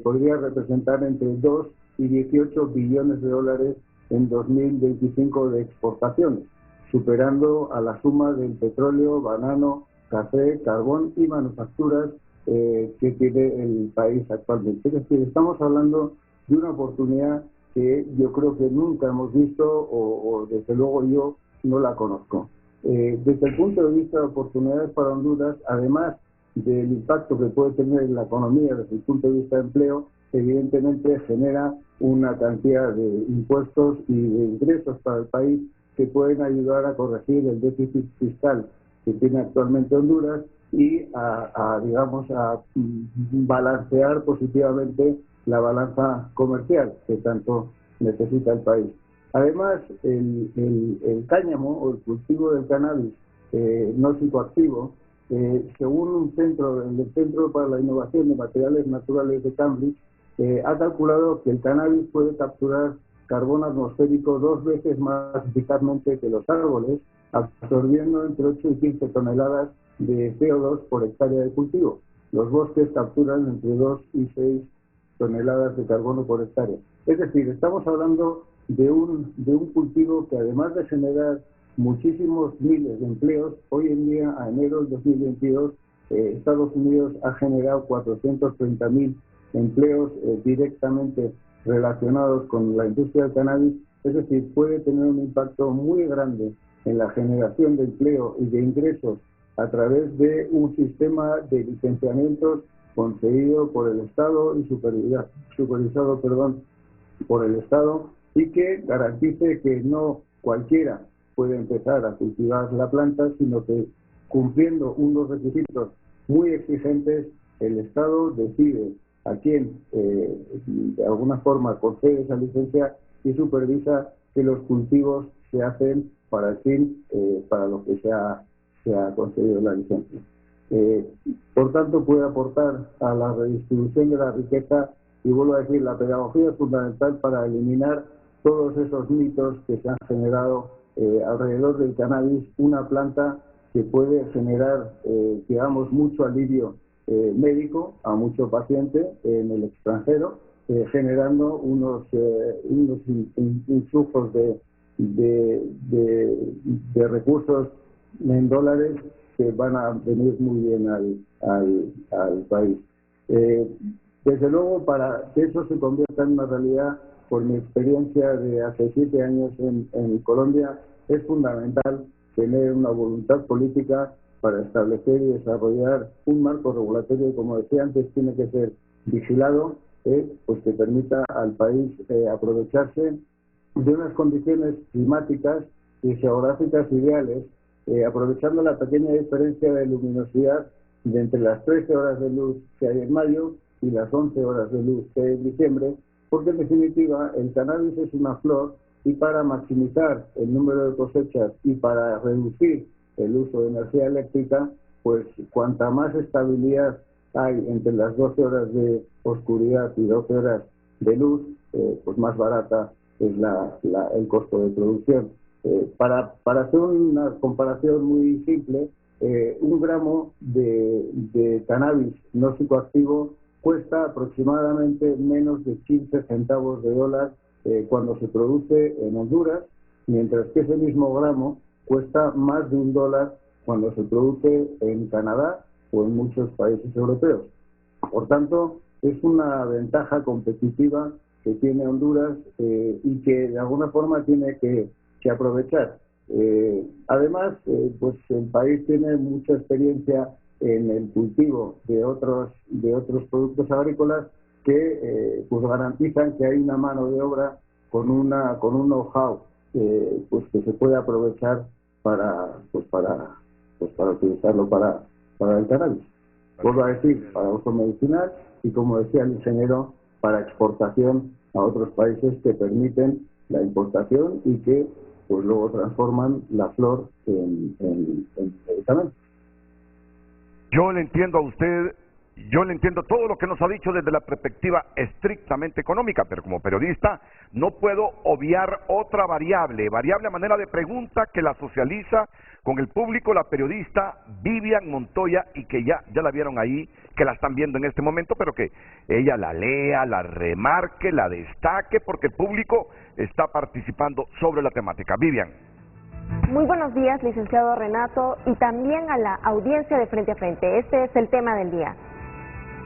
podría representar entre 2 y 18 billones de dólares en 2025 de exportaciones, superando a la suma del petróleo, banano, café, carbón y manufacturas que tiene el país actualmente. Es decir, estamos hablando de una oportunidad que yo creo que nunca hemos visto o desde luego yo no la conozco. Desde el punto de vista de oportunidades para Honduras, además del impacto que puede tener en la economía desde el punto de vista de empleo, evidentemente genera una cantidad de impuestos y de ingresos para el país que pueden ayudar a corregir el déficit fiscal que tiene actualmente Honduras y digamos, a balancear positivamente la balanza comercial que tanto necesita el país. Además, el cáñamo o el cultivo del cannabis no psicoactivo, según el Centro para la Innovación de Materiales Naturales de Cambridge, ha calculado que el cannabis puede capturar carbono atmosférico 2 veces más eficazmente que los árboles, absorbiendo entre 8 y 15 toneladas de CO2 por hectárea de cultivo. Los bosques capturan entre 2 y 6 toneladas de carbono por hectárea. Es decir, estamos hablando de un cultivo que, además de generar muchísimos miles de empleos, hoy en día, a enero del 2022, Estados Unidos ha generado 430.000 empleos directamente relacionados con la industria del cannabis. Es decir, puede tener un impacto muy grande en la generación de empleo y de ingresos a través de un sistema de licenciamientos concedido por el Estado y supervisado por el Estado, y que garantice que no cualquiera puede empezar a cultivar la planta, sino que, cumpliendo unos requisitos muy exigentes, el Estado decide a quién de alguna forma concede esa licencia y supervisa que los cultivos se hacen para el fin para lo que se ha concedido la licencia. Por tanto, puede aportar a la redistribución de la riqueza, y vuelvo a decir, la pedagogía es fundamental para eliminar todos esos mitos que se han generado alrededor del cannabis, una planta que puede generar, digamos, mucho alivio médico a muchos pacientes en el extranjero, generando unos influjos de recursos en dólares que van a venir muy bien al país. Desde luego, para que eso se convierta en una realidad, por mi experiencia de hace 7 años en Colombia, es fundamental tener una voluntad política para establecer y desarrollar un marco regulatorio que, como decía antes, tiene que ser vigilado, pues que permita al país aprovecharse de unas condiciones climáticas y geográficas ideales, aprovechando la pequeña diferencia de luminosidad de entre las 13 horas de luz que hay en mayo y las 11 horas de luz que hay en diciembre, porque en definitiva el cannabis es una flor, y para maximizar el número de cosechas y para reducir el uso de energía eléctrica, pues cuanta más estabilidad hay entre las 12 horas de oscuridad y 12 horas de luz, pues más barata es el costo de producción. Para hacer una comparación muy simple, un gramo de cannabis no psicoactivo cuesta aproximadamente menos de 15 centavos de dólar cuando se produce en Honduras, mientras que ese mismo gramo cuesta más de $1 cuando se produce en Canadá o en muchos países europeos. Por tanto, es una ventaja competitiva que tiene Honduras y que de alguna forma tiene que aprovechar. Además, pues el país tiene mucha experiencia en el cultivo de otros productos agrícolas que pues garantizan que hay una mano de obra con un know-how pues que se puede aprovechar para utilizarlo para el cannabis. Vuelvo a decir, para uso medicinal y, como decía el ingeniero, para exportación a otros países que permiten la importación y que pues luego transforman la flor en medicamento. Yo le entiendo a usted Yo le entiendo todo lo que nos ha dicho desde la perspectiva estrictamente económica, pero como periodista no puedo obviar otra variable a manera de pregunta que la socializa con el público la periodista Vivian Montoya, y que ya la vieron ahí, que la están viendo en este momento, pero que ella la lea, la remarque, la destaque, porque el público está participando sobre la temática. Vivian. Muy buenos días, licenciado Renato, y también a la audiencia de Frente a Frente. Este es el tema del día.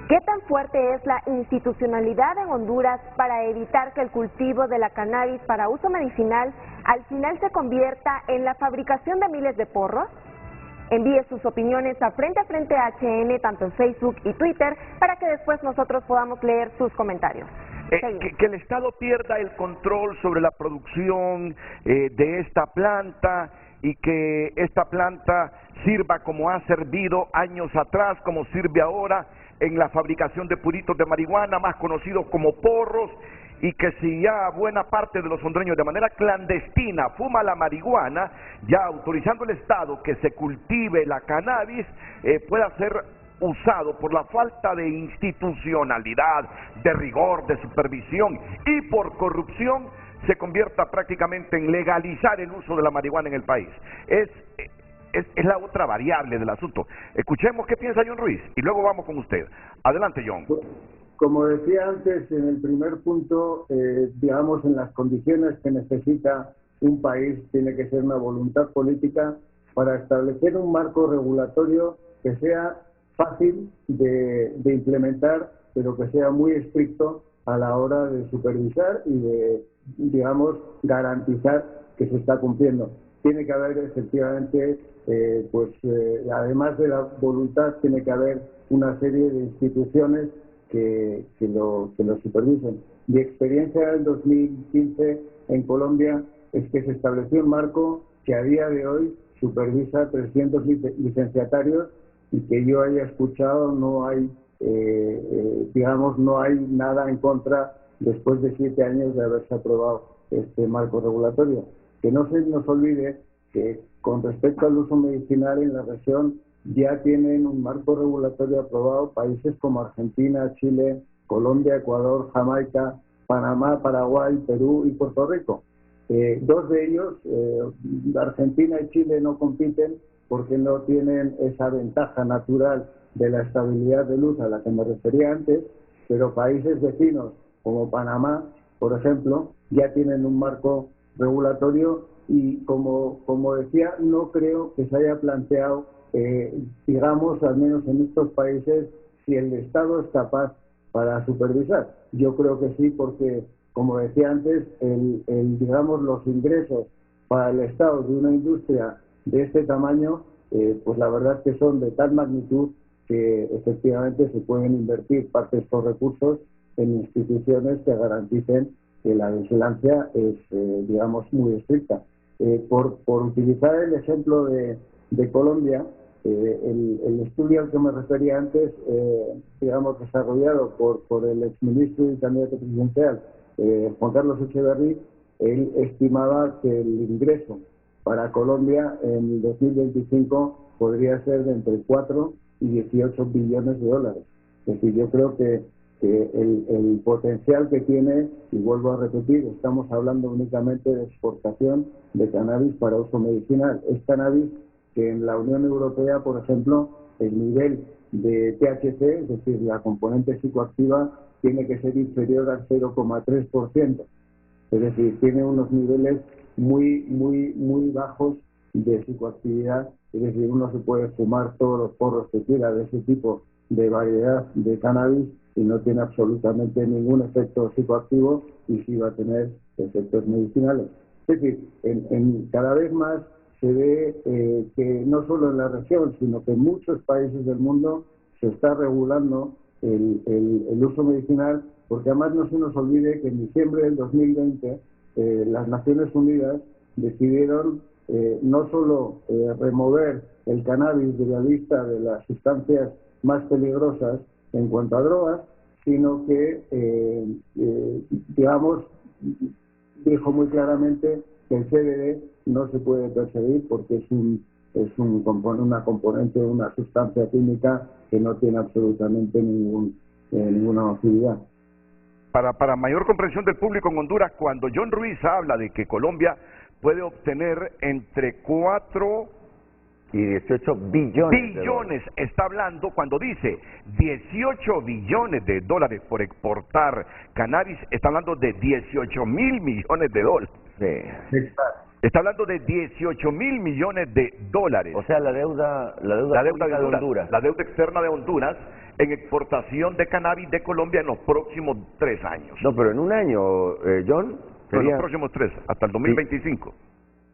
¿Qué tan fuerte es la institucionalidad en Honduras para evitar que el cultivo de la cannabis para uso medicinal al final se convierta en la fabricación de miles de porros? Envíe sus opiniones a Frente HN, tanto en Facebook y Twitter, para que después nosotros podamos leer sus comentarios. Que el Estado pierda el control sobre la producción de esta planta, y que esta planta sirva como ha servido años atrás, como sirve ahora en la fabricación de puritos de marihuana, más conocidos como porros, y que si ya buena parte de los hondureños de manera clandestina fuma la marihuana, ya autorizando el Estado que se cultive la cannabis, pueda ser usado por la falta de institucionalidad, de rigor, de supervisión y por corrupción, se convierta prácticamente en legalizar el uso de la marihuana en el país. Es la otra variable del asunto. Escuchemos qué piensa John Ruiz y luego vamos con usted. Adelante, John. Como decía antes, en el primer punto, digamos, en las condiciones que necesita un país, tiene que ser una voluntad política para establecer un marco regulatorio que sea fácil de implementar, pero que sea muy estricto a la hora de supervisar y de, digamos, garantizar que se está cumpliendo. Tiene que haber efectivamente, además de la voluntad, tiene que haber una serie de instituciones que lo supervisen. Mi experiencia en 2015 en Colombia es que se estableció un marco que a día de hoy supervisa 300 licenciatarios, y que yo haya escuchado no hay, no hay nada en contra después de 7 años de haberse aprobado este marco regulatorio. Que no se nos olvide que con respecto al uso medicinal en la región ya tienen un marco regulatorio aprobado países como Argentina, Chile, Colombia, Ecuador, Jamaica, Panamá, Paraguay, Perú y Puerto Rico. 2 de ellos, Argentina y Chile, no compiten porque no tienen esa ventaja natural de la estabilidad de luz a la que me refería antes, pero países vecinos como Panamá, por ejemplo, ya tienen un marco regulatorio, y como decía, no creo que se haya planteado, digamos, al menos en estos países, si el Estado es capaz para supervisar. Yo creo que sí, porque, como decía antes, digamos, los ingresos para el Estado de una industria de este tamaño, pues la verdad es que son de tal magnitud que efectivamente se pueden invertir parte de estos recursos en instituciones que garanticen que la vigilancia es, digamos, muy estricta. Por utilizar el ejemplo de Colombia, el estudio al que me refería antes, digamos, desarrollado por el exministro y candidato presidencial Juan Carlos Echeverri, él estimaba que el ingreso para Colombia en el 2025 podría ser de entre 4 y 18 billones de dólares. Es decir, yo creo que el potencial que tiene, y vuelvo a repetir, estamos hablando únicamente de exportación de cannabis para uso medicinal. Es cannabis que en la Unión Europea, por ejemplo, el nivel de THC, es decir, la componente psicoactiva, tiene que ser inferior al 0,3%. Es decir, tiene unos niveles muy bajos de psicoactividad. Es decir, uno se puede fumar todos los porros que quiera de ese tipo de variedad de cannabis y no tiene absolutamente ningún efecto psicoactivo, y sí va a tener efectos medicinales. Es decir, cada vez más se ve que no solo en la región, sino que en muchos países del mundo se está regulando el uso medicinal, porque además no se nos olvide que en diciembre del 2020 las Naciones Unidas decidieron no solo remover el cannabis de la lista de las sustancias más peligrosas en cuanto a drogas, sino que, digamos, dijo muy claramente que el CBD no se puede perseguir porque es un una componente, una sustancia química que no tiene absolutamente ninguna nocividad. Para mayor comprensión del público en Honduras, cuando John Ruiz habla de que Colombia puede obtener entre 4 y 18 billones. Está hablando, cuando dice 18 billones de dólares por exportar cannabis, está hablando de 18 mil millones de dólares. Sí. Está hablando de 18 mil millones de dólares. O sea, la deuda de Honduras, la deuda externa de Honduras en exportación de cannabis de Colombia en los próximos 3 años. No, pero en un año, John, sería... En los próximos 3, hasta el 2025.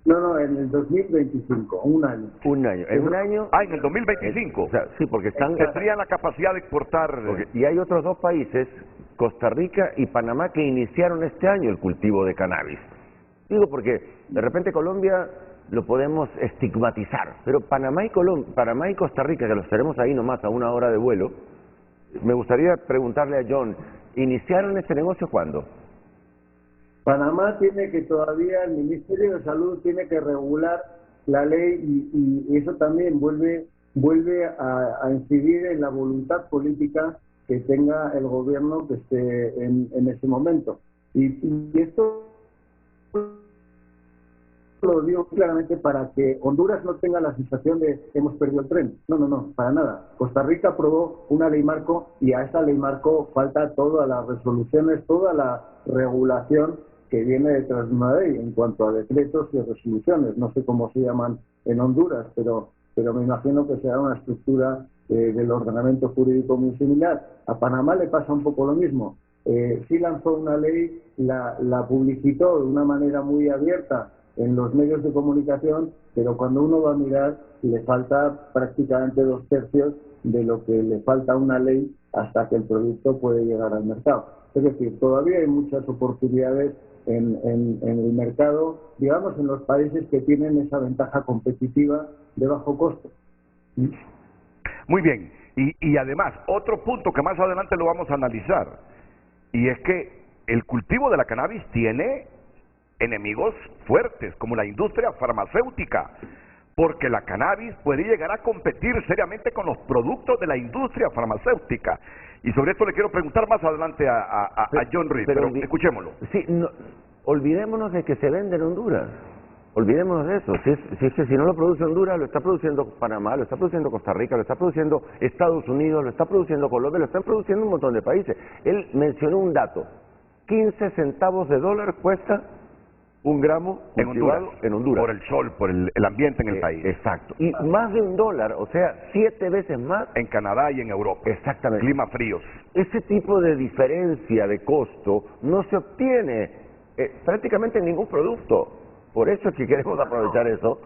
No, en el 2025, un año. Un año. ¿En un año? Ah, en el 2025. O sea, sí, porque tendrían la capacidad de exportar... Y hay otros 2 países, Costa Rica y Panamá, que iniciaron este año el cultivo de cannabis. Digo porque de repente Colombia lo podemos estigmatizar, pero Panamá y Costa Rica, que los tenemos ahí nomás a 1 hora de vuelo, me gustaría preguntarle a John, ¿iniciaron este negocio cuándo? Panamá tiene que todavía, el Ministerio de Salud tiene que regular la ley y eso también vuelve a incidir en la voluntad política que tenga el gobierno que esté en ese momento. Y esto lo digo claramente para que Honduras no tenga la sensación de hemos perdido el tren. No, para nada. Costa Rica aprobó una ley marco y a esa ley marco falta todas las resoluciones, toda la regulación que viene detrás de una ley en cuanto a decretos y resoluciones. No sé cómo se llaman en Honduras, pero me imagino que será una estructura del ordenamiento jurídico muy similar. A Panamá le pasa un poco lo mismo. Sí lanzó una ley, la publicitó de una manera muy abierta en los medios de comunicación, pero cuando uno va a mirar le falta prácticamente 2/3 de lo que le falta a una ley hasta que el producto puede llegar al mercado. Es decir, todavía hay muchas oportunidades en el mercado, digamos, en los países que tienen esa ventaja competitiva de bajo costo. Muy bien, y además, otro punto que más adelante lo vamos a analizar, y es que el cultivo de la cannabis tiene enemigos fuertes, como la industria farmacéutica, porque la cannabis puede llegar a competir seriamente con los productos de la industria farmacéutica. Y sobre esto le quiero preguntar más adelante a John Reed, pero escuchémoslo. Sí, olvidémonos de que se vende en Honduras. Olvidémonos de eso. Si no lo produce Honduras, lo está produciendo Panamá, lo está produciendo Costa Rica, lo está produciendo Estados Unidos, lo está produciendo Colombia, lo están produciendo un montón de países. Él mencionó un dato. 15 centavos de dólar cuesta 1 gramo en Honduras. Por el sol, por el ambiente en el país. Exacto. Y más de $1, o sea, 7 veces más en Canadá y en Europa. Exactamente. Climas fríos. Ese tipo de diferencia de costo no se obtiene prácticamente en ningún producto. Por eso es que queremos aprovechar eso.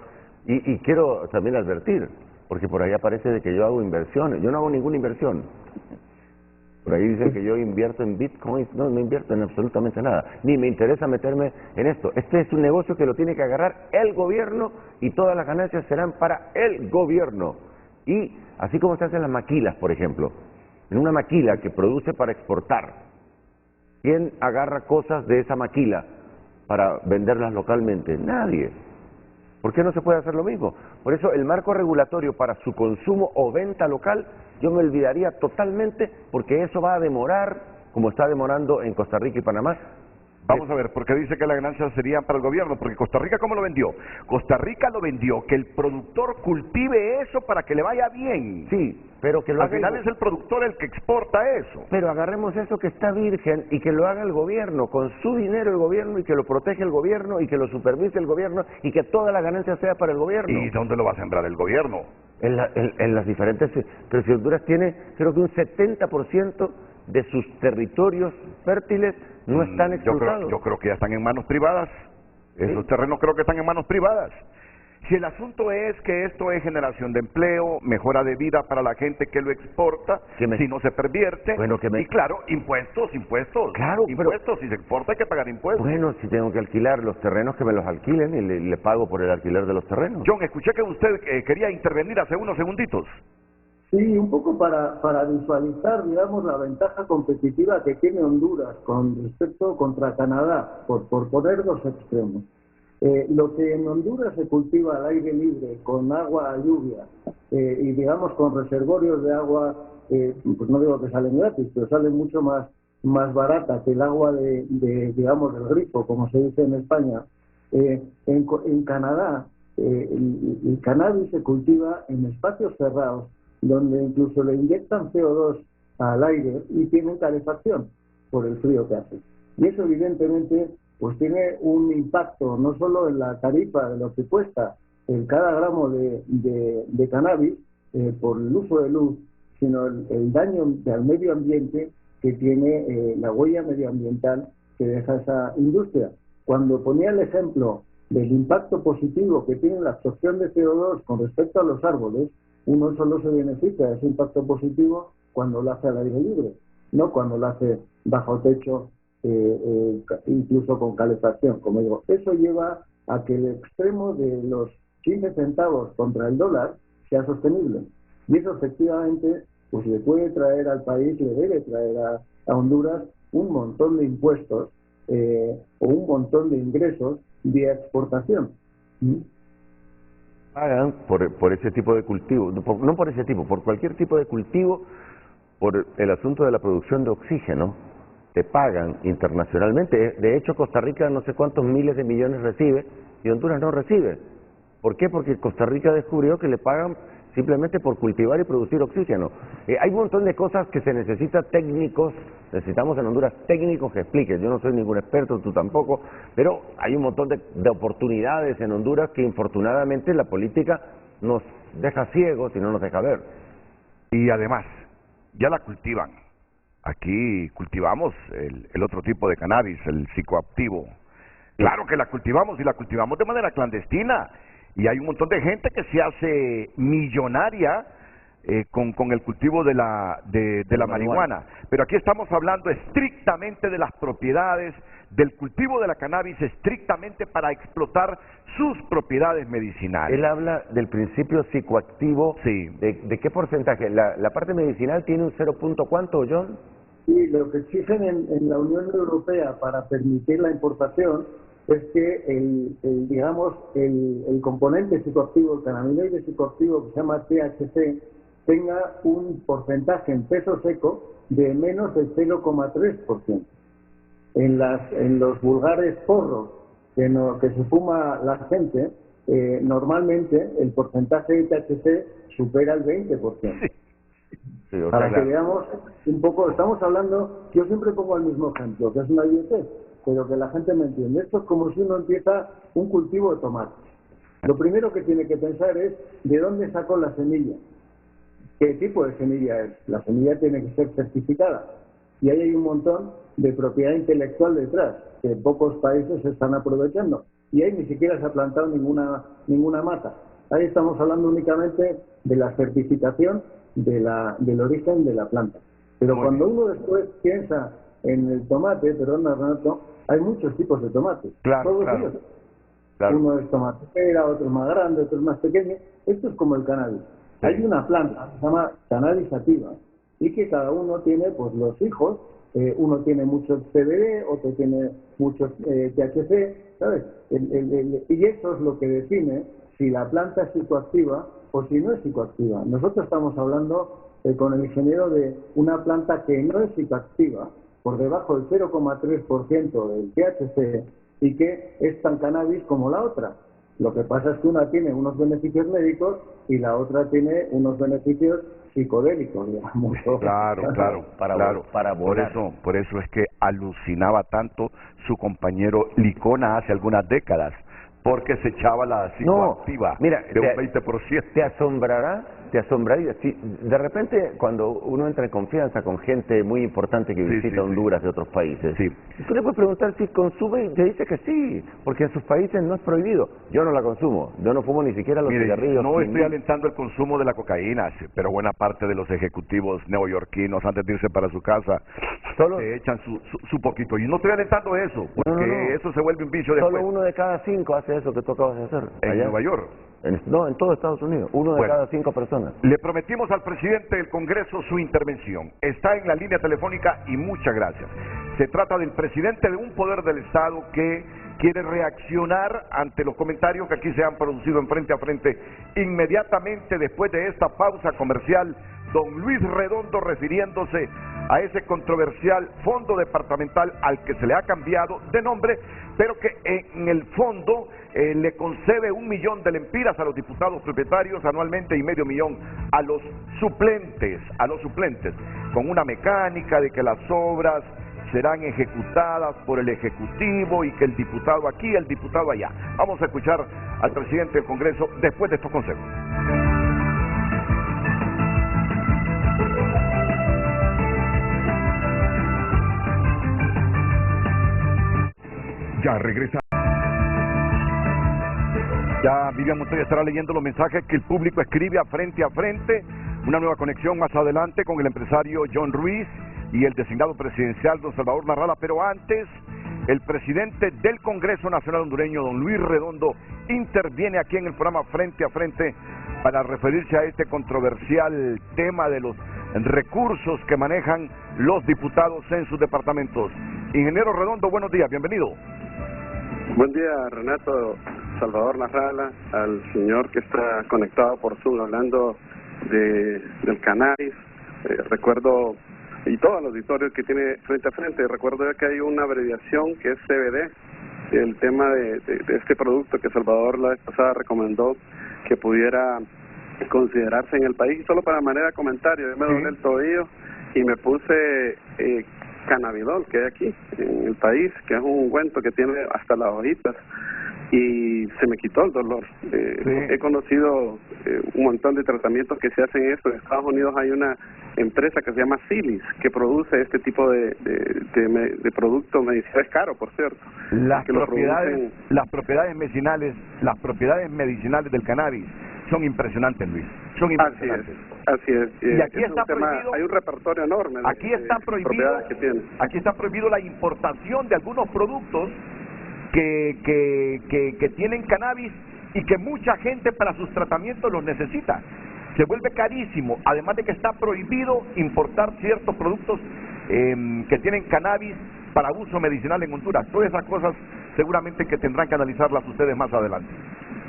Y quiero también advertir, porque por ahí aparece de que yo hago inversiones. Yo no hago ninguna inversión. Por ahí dicen que yo invierto en bitcoins. No invierto en absolutamente nada. Ni me interesa meterme en esto. Este es un negocio que lo tiene que agarrar el gobierno y todas las ganancias serán para el gobierno. Y así como se hacen las maquilas, por ejemplo. En una maquila que produce para exportar, ¿quién agarra cosas de esa maquila para venderlas localmente? Nadie. ¿Por qué no se puede hacer lo mismo? Por eso el marco regulatorio para su consumo o venta local, yo me olvidaría totalmente, porque eso va a demorar, como está demorando en Costa Rica y Panamá. Vamos a ver, ¿por qué dice que las ganancias serían para el gobierno? Porque Costa Rica, ¿cómo lo vendió? Costa Rica lo vendió, que el productor cultive eso para que le vaya bien. Sí, pero que lo haga... Al final es el productor el que exporta eso. Pero agarremos eso que está virgen y que lo haga el gobierno, con su dinero el gobierno, y que lo protege el gobierno, y que lo supervise el gobierno, y que toda la ganancia sea para el gobierno. ¿Y dónde lo va a sembrar el gobierno? En las diferentes... Pero si Honduras tiene, creo que un 70% de sus territorios fértiles no están explotados. Yo creo que ya están en manos privadas. Esos terrenos creo que están en manos privadas. Si el asunto es que esto es generación de empleo, mejora de vida para la gente que lo exporta, si no se pervierte, y claro, impuestos. Claro, impuestos, si se exporta hay que pagar impuestos. Bueno, si tengo que alquilar los terrenos, que me los alquilen y le pago por el alquiler de los terrenos. John, escuché que usted quería intervenir hace unos segunditos. Sí, un poco para visualizar, digamos, la ventaja competitiva que tiene Honduras con respecto contra Canadá, por poner 2 extremos. Lo que en Honduras se cultiva al aire libre, con agua a lluvia, y digamos con reservorios de agua, pues no digo que salen gratis, pero salen mucho más barata que el agua digamos, del grifo, como se dice en España. En Canadá, el cannabis se cultiva en espacios cerrados, donde incluso le inyectan CO2 al aire y tienen calefacción por el frío que hace. Y eso evidentemente pues tiene un impacto no solo en la tarifa de lo que cuesta cada gramo de cannabis por el uso de luz, sino el daño al medio ambiente que tiene, la huella medioambiental que deja esa industria. Cuando ponía el ejemplo del impacto positivo que tiene la absorción de CO2 con respecto a los árboles, uno solo se beneficia de ese impacto positivo cuando lo hace al aire libre, no cuando lo hace bajo techo, incluso con calefacción. Como digo, eso lleva a que el extremo de los 15 centavos contra el dólar sea sostenible. Y eso efectivamente pues le puede traer al país, le debe traer a Honduras un montón de impuestos o un montón de ingresos vía exportación. Pagan por ese tipo de cultivo, no por ese tipo, por cualquier tipo de cultivo, por el asunto de la producción de oxígeno, te pagan internacionalmente. De hecho, Costa Rica no sé cuántos miles de millones recibe y Honduras no recibe. ¿Por qué? Porque Costa Rica descubrió que le pagan simplemente por cultivar y producir oxígeno. Hay un montón de cosas que se necesitan técnicos, necesitamos en Honduras técnicos que expliquen. Yo no soy ningún experto, tú tampoco, pero hay un montón de oportunidades en Honduras que infortunadamente la política nos deja ciegos y no nos deja ver. Y además, ya la cultivan. Aquí cultivamos el otro tipo de cannabis, el psicoactivo. Claro que la cultivamos y la cultivamos de manera clandestina. Y hay un montón de gente que se hace millonaria con el cultivo de la marihuana. Pero aquí estamos hablando estrictamente de las propiedades del cultivo de la cannabis, estrictamente para explotar sus propiedades medicinales. Él habla del principio psicoactivo. Sí. ¿De qué porcentaje? ¿La parte medicinal tiene un 0. ¿Cuánto, John? Sí, lo que exigen en la Unión Europea para permitir la importación es que el componente psicoactivo, el cannabinoide psicoactivo que se llama THC, tenga un porcentaje en peso seco de menos del 0,3%. En los vulgares porros que se fuma la gente, normalmente el porcentaje de THC supera el 20%. Sí, para que veamos un poco, estamos hablando, yo siempre pongo el mismo ejemplo, que es una idiotez, pero que la gente me entiende. Esto es como si uno empieza un cultivo de tomates. Lo primero que tiene que pensar es de dónde sacó la semilla, qué tipo de semilla es. La semilla tiene que ser certificada y ahí hay un montón de propiedad intelectual detrás que pocos países se están aprovechando y ahí ni siquiera se ha plantado ninguna mata. Ahí estamos hablando únicamente de la certificación del origen de la planta. Pero cuando uno después piensa en el tomate, perdón, Renato, hay muchos tipos de tomates. Claro, ellos. Claro. Uno es tomate pera, otro es más grande, otro es más pequeño. Esto es como el cannabis. Sí. Hay una planta que se llama cannabis sativa y que cada uno tiene pues los hijos. Uno tiene mucho CBD, otro tiene mucho THC, ¿sabes? Y eso es lo que define si la planta es psicoactiva o si no es psicoactiva. Nosotros estamos hablando con el ingeniero de una planta que no es psicoactiva, por debajo del 0,3% del THC y que es tan cannabis como la otra. Lo que pasa es que una tiene unos beneficios médicos y la otra tiene unos beneficios psicodélicos, digamos. Claro. Para volar. Por eso es que alucinaba tanto su compañero Licona hace algunas décadas, porque se echaba la psicoactiva de un 20%. Te asombraría. Si de repente, cuando uno entra en confianza con gente muy importante que visita Honduras de otros países, tú le puedes preguntar si consume y te dice que sí, porque en sus países no es prohibido. Yo no la consumo, yo no fumo ni siquiera los cigarrillos. No estoy alentando el consumo de la cocaína, pero buena parte de los ejecutivos neoyorquinos, antes de irse para su casa, se echan su poquito. Y no estoy alentando eso, porque eso se vuelve un vicio después. Solo 1 de cada 5 hace eso que tú acabas de hacer. ¿En Nueva York? No, en todo Estados Unidos. 1 de cada 5 personas. Le prometimos al presidente del Congreso su intervención. Está en la línea telefónica y muchas gracias. Se trata del presidente de un poder del Estado que quiere reaccionar ante los comentarios que aquí se han producido en Frente a Frente. Inmediatamente después de esta pausa comercial, don Luis Redondo refiriéndose a ese controversial fondo departamental al que se le ha cambiado de nombre, pero que en el fondo le concede 1 millón de lempiras a los diputados propietarios anualmente y medio millón a los suplentes, con una mecánica de que las obras serán ejecutadas por el Ejecutivo y que el diputado aquí, el diputado allá. Vamos a escuchar al presidente del Congreso después de estos consejos. Ya regresa. Ya Vivian Montoya estará leyendo los mensajes que el público escribe a Frente. Una nueva conexión más adelante con el empresario John Ruiz y el designado presidencial don Salvador Narrala, pero antes el presidente del Congreso Nacional Hondureño, don Luis Redondo, interviene aquí en el programa Frente a Frente para referirse a este controversial tema de los recursos que manejan los diputados en sus departamentos. Ingeniero Redondo, buenos días, bienvenido. Buen día, Renato, Salvador Narrala, al señor que está conectado por Zoom hablando del cannabis. Recuerdo, y todos los auditorios que tiene Frente a Frente, recuerdo que hay una abreviación que es CBD, el tema de este producto que Salvador la vez pasada recomendó que pudiera considerarse en el país. Solo para manera de comentario, yo me doblé el tobillo y me puse cannabidol, que hay aquí en el país, que es un ungüento que tiene hasta las hojitas, y se me quitó el dolor. He conocido un montón de tratamientos que se hacen eso. En Estados Unidos hay una empresa que se llama Cilis, que produce este tipo de producto medicinal. Es caro, por cierto. Las propiedades medicinales del cannabis son impresionantes, Luis. Son impresionantes. Así es. Y aquí está prohibido. Hay un repertorio enorme. Aquí está prohibido la importación de algunos productos que tienen cannabis y que mucha gente para sus tratamientos los necesita. Se vuelve carísimo, además de que está prohibido importar ciertos productos que tienen cannabis para uso medicinal en Honduras. Todas esas cosas seguramente que tendrán que analizarlas ustedes más adelante.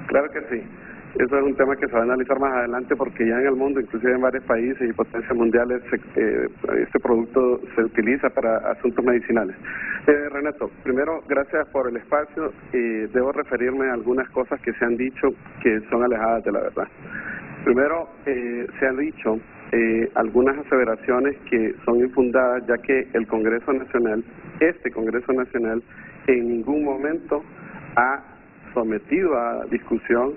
Claro que sí. Eso es un tema que se va a analizar más adelante porque ya en el mundo, inclusive en varios países y potencias mundiales, este producto se utiliza para asuntos medicinales. Renato, primero, gracias por el espacio. Debo referirme a algunas cosas que se han dicho que son alejadas de la verdad. Primero, se han dicho algunas aseveraciones que son infundadas, ya que el Congreso Nacional, este Congreso Nacional, en ningún momento ha sometido a discusión,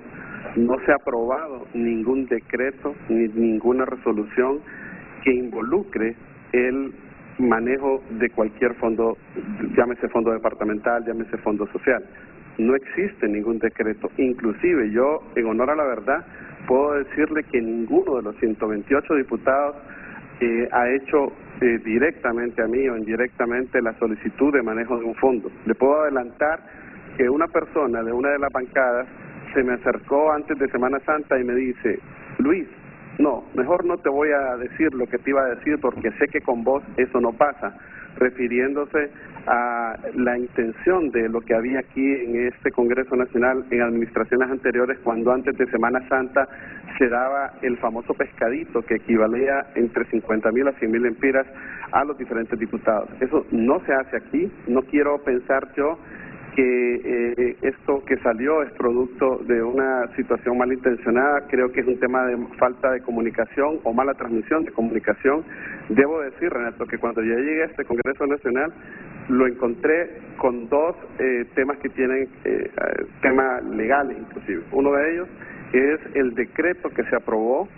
no se ha aprobado ningún decreto ni ninguna resolución que involucre el manejo de cualquier fondo, llámese fondo departamental, llámese fondo social. No existe ningún decreto. Inclusive yo, en honor a la verdad, puedo decirle que ninguno de los 128 diputados ha hecho directamente a mí o indirectamente la solicitud de manejo de un fondo. Le puedo adelantar que una persona de una de las bancadas se me acercó antes de Semana Santa y me dice: Luis, no, mejor no te voy a decir lo que te iba a decir porque sé que con vos eso no pasa, refiriéndose a la intención de lo que había aquí en este Congreso Nacional en administraciones anteriores, cuando antes de Semana Santa se daba el famoso pescadito que equivalía entre 50,000 a 100,000 lempiras a los diferentes diputados. Eso no se hace aquí. No quiero pensar yo que esto que salió es producto de una situación malintencionada. Creo que es un tema de falta de comunicación o mala transmisión de comunicación. Debo decir, Renato, que cuando yo llegué a este Congreso Nacional lo encontré con dos temas que tienen temas legales inclusive. Uno de ellos es el decreto que se aprobó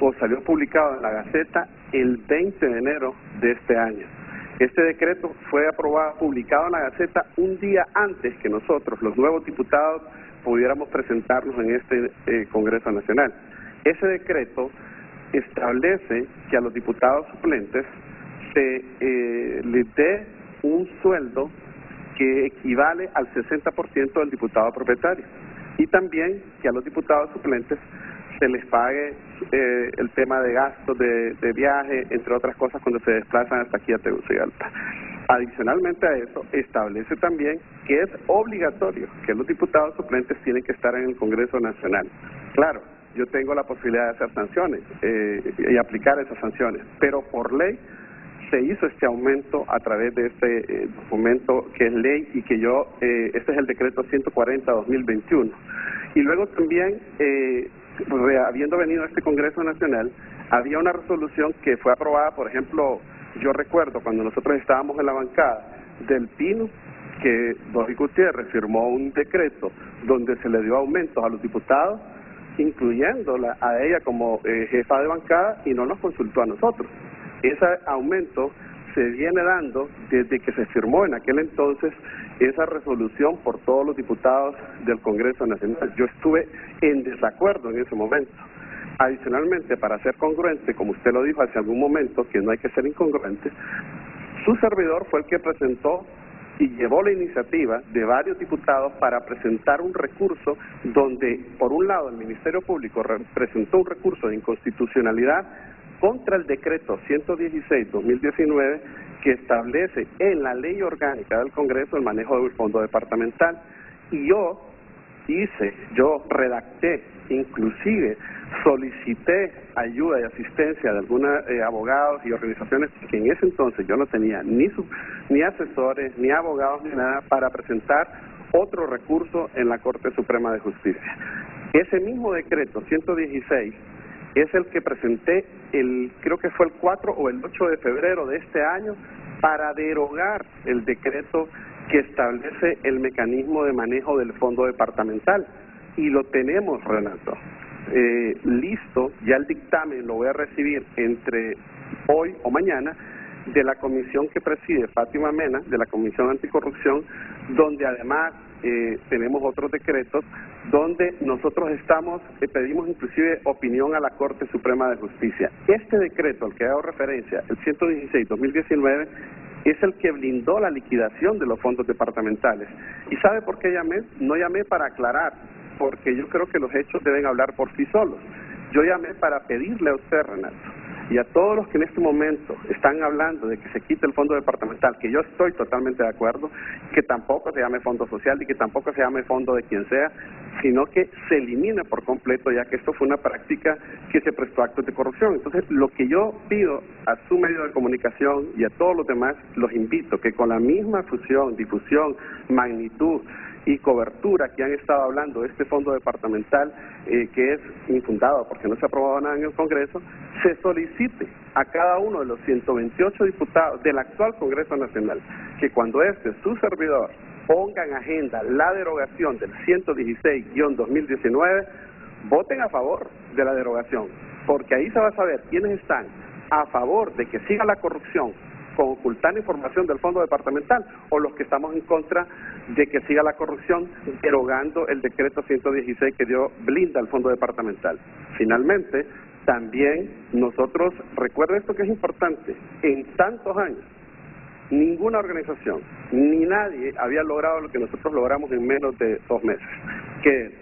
o salió publicado en la Gaceta el 20 de enero de este año. Este decreto fue aprobado, publicado en la Gaceta un día antes que nosotros, los nuevos diputados, pudiéramos presentarnos en este Congreso Nacional. Ese decreto establece que a los diputados suplentes se les dé un sueldo que equivale al 60% del diputado propietario, y también que a los diputados suplentes se les pague el tema de gastos de viaje, entre otras cosas, cuando se desplazan hasta aquí a Tegucigalpa. Adicionalmente a eso, establece también que es obligatorio que los diputados suplentes tienen que estar en el Congreso Nacional. Claro, yo tengo la posibilidad de hacer sanciones y aplicar esas sanciones, pero por ley se hizo este aumento a través de este documento que es ley y que este es el decreto 140-2021. Y luego también, habiendo venido a este Congreso Nacional, había una resolución que fue aprobada, por ejemplo, yo recuerdo cuando nosotros estábamos en la bancada del Pino, que Doris Gutiérrez firmó un decreto donde se le dio aumentos a los diputados, incluyéndola a ella como jefa de bancada, y no nos consultó a nosotros. Ese aumento se viene dando desde que se firmó en aquel entonces esa resolución por todos los diputados del Congreso Nacional. Yo estuve en desacuerdo en ese momento. Adicionalmente, para ser congruente, como usted lo dijo hace algún momento, que no hay que ser incongruente, su servidor fue el que presentó y llevó la iniciativa de varios diputados para presentar un recurso donde, por un lado, el Ministerio Público presentó un recurso de inconstitucionalidad contra el decreto 116-2019 que establece en la ley orgánica del Congreso el manejo del fondo departamental. Y yo redacté, inclusive solicité ayuda y asistencia de algunos abogados y organizaciones que en ese entonces yo no tenía ni asesores, ni abogados, ni nada, para presentar otro recurso en la Corte Suprema de Justicia. Ese mismo decreto 116 es el que presenté, creo que fue el 4 o el 8 de febrero de este año, para derogar el decreto que establece el mecanismo de manejo del fondo departamental. Y lo tenemos, Renato, listo, ya el dictamen lo voy a recibir entre hoy o mañana, de la comisión que preside Fátima Mena, de la Comisión Anticorrupción, donde además tenemos otros decretos, donde nosotros pedimos inclusive opinión a la Corte Suprema de Justicia. Este decreto al que hago referencia, el 116-2019, es el que blindó la liquidación de los fondos departamentales. ¿Y sabe por qué llamé? No llamé para aclarar, porque yo creo que los hechos deben hablar por sí solos. Yo llamé para pedirle a usted, Renato, y a todos los que en este momento están hablando de que se quite el fondo departamental, que yo estoy totalmente de acuerdo, que tampoco se llame fondo social y que tampoco se llame fondo de quien sea, sino que se elimine por completo, ya que esto fue una práctica que se prestó a actos de corrupción. Entonces, lo que yo pido a su medio de comunicación y a todos los demás, los invito que con la misma difusión, magnitud y cobertura que han estado hablando de este fondo departamental, que es infundado porque no se ha aprobado nada en el Congreso, se solicite a cada uno de los 128 diputados del actual Congreso Nacional que cuando su servidor, ponga en agenda la derogación del 116-2019, voten a favor de la derogación, porque ahí se va a saber quiénes están a favor de que siga la corrupción con ocultar información del fondo departamental, o los que estamos en contra de que siga la corrupción derogando el decreto 116 que blinda el fondo departamental. Finalmente, también nosotros, recuerden esto que es importante, en tantos años, ninguna organización, ni nadie había logrado lo que nosotros logramos en menos de 2 meses, que es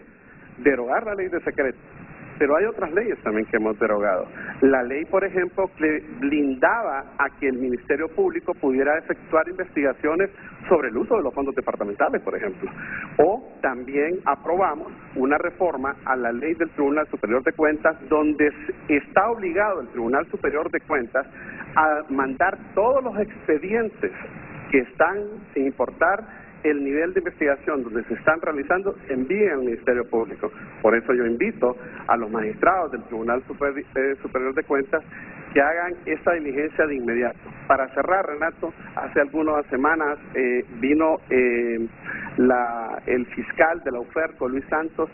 derogar la ley de secreto. Pero hay otras leyes también que hemos derogado. La ley, por ejemplo, que blindaba a que el Ministerio Público pudiera efectuar investigaciones sobre el uso de los fondos departamentales, por ejemplo. O también aprobamos una reforma a la ley del Tribunal Superior de Cuentas, donde está obligado el Tribunal Superior de Cuentas a mandar todos los expedientes que están sin importar el nivel de investigación donde se están realizando, envíen al Ministerio Público. Por eso yo invito a los magistrados del Tribunal Superior de Cuentas que hagan esta diligencia de inmediato. Para cerrar, Renato, hace algunas semanas vino el fiscal de la UFERCO, Luis Santos,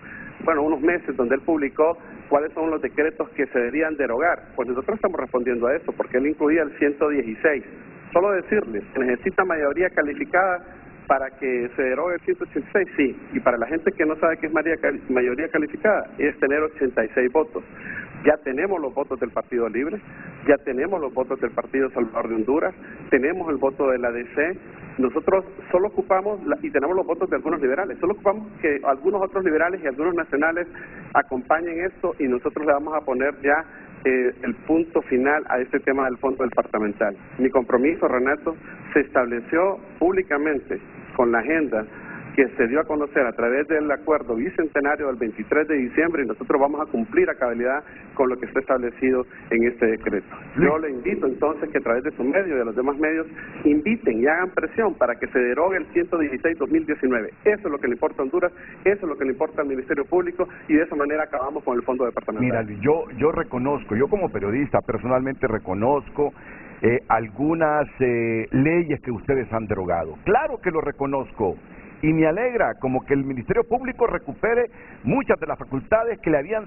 unos meses, donde él publicó cuáles son los decretos que se deberían derogar. Pues nosotros estamos respondiendo a eso, porque él incluía el 116. Solo decirles que necesita mayoría calificada para que se derogue el 186, sí, y para la gente que no sabe qué es mayoría calificada, es tener 86 votos. Ya tenemos los votos del Partido Libre, ya tenemos los votos del Partido Salvador de Honduras, tenemos el voto de la DC, nosotros solo ocupamos, y tenemos los votos de algunos liberales, solo ocupamos que algunos otros liberales y algunos nacionales acompañen esto, y nosotros le vamos a poner ya el punto final a este tema del fondo departamental. Mi compromiso, Renato, se estableció públicamente con la agenda que se dio a conocer a través del acuerdo bicentenario del 23 de diciembre y nosotros vamos a cumplir a cabalidad con lo que está establecido en este decreto. Yo le invito entonces que a través de su medio y de los demás medios inviten y hagan presión para que se derogue el 116-2019. Eso es lo que le importa a Honduras, eso es lo que le importa al Ministerio Público y de esa manera acabamos con el fondo departamental. Mira, yo reconozco, yo como periodista personalmente reconozco algunas leyes que ustedes han derogado. Claro que lo reconozco. Y me alegra como que el Ministerio Público recupere muchas de las facultades que le habían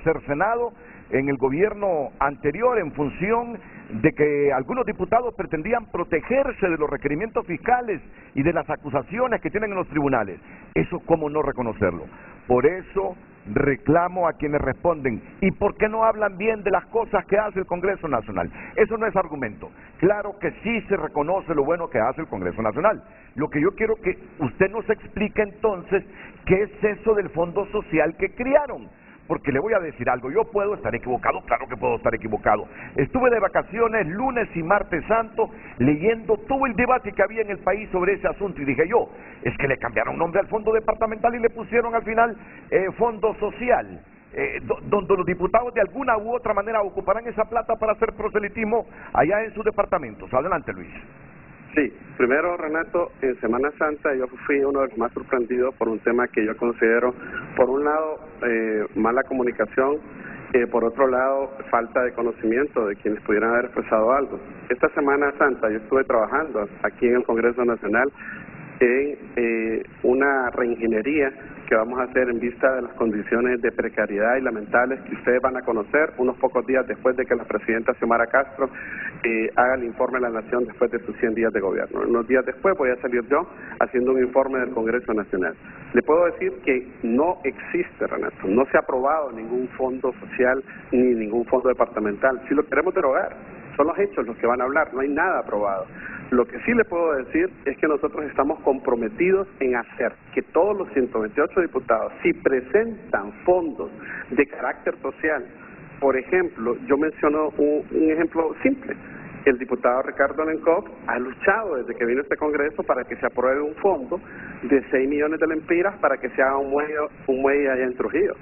cercenado en el gobierno anterior en función de que algunos diputados pretendían protegerse de los requerimientos fiscales y de las acusaciones que tienen en los tribunales. Eso cómo no reconocerlo. Por eso reclamo a quienes responden, ¿y por qué no hablan bien de las cosas que hace el Congreso Nacional? Eso no es argumento. Claro que sí se reconoce lo bueno que hace el Congreso Nacional. Lo que yo quiero que usted nos explique entonces, ¿qué es eso del Fondo Social que crearon? Porque le voy a decir algo, yo puedo estar equivocado, claro que puedo estar equivocado. Estuve de vacaciones lunes y martes santo leyendo todo el debate que había en el país sobre ese asunto y dije yo, es que le cambiaron nombre al fondo departamental y le pusieron al final Fondo Social, donde los diputados de alguna u otra manera ocuparán esa plata para hacer proselitismo allá en sus departamentos. Adelante, Luis. Sí, primero, Renato, en Semana Santa yo fui uno de los más sorprendidos por un tema que yo considero, por un lado, mala comunicación, por otro lado, falta de conocimiento de quienes pudieran haber expresado algo. Esta Semana Santa yo estuve trabajando aquí en el Congreso Nacional en una reingeniería que vamos a hacer en vista de las condiciones de precariedad y lamentables que ustedes van a conocer unos pocos días después de que la presidenta Xiomara Castro haga el informe de la Nación después de sus 100 días de gobierno. Unos días después voy a salir yo haciendo un informe del Congreso Nacional. Le puedo decir que no existe, Renato, no se ha aprobado ningún fondo social ni ningún fondo departamental. Si lo queremos derogar, son los hechos los que van a hablar, no hay nada aprobado. Lo que sí le puedo decir es que nosotros estamos comprometidos en hacer que todos los 128 diputados, si presentan fondos de carácter social, por ejemplo, yo menciono un ejemplo simple. El diputado Ricardo Lencov ha luchado desde que vino a este Congreso para que se apruebe un fondo de 6 millones de lempiras para que se haga un muelle allá en Trujillo.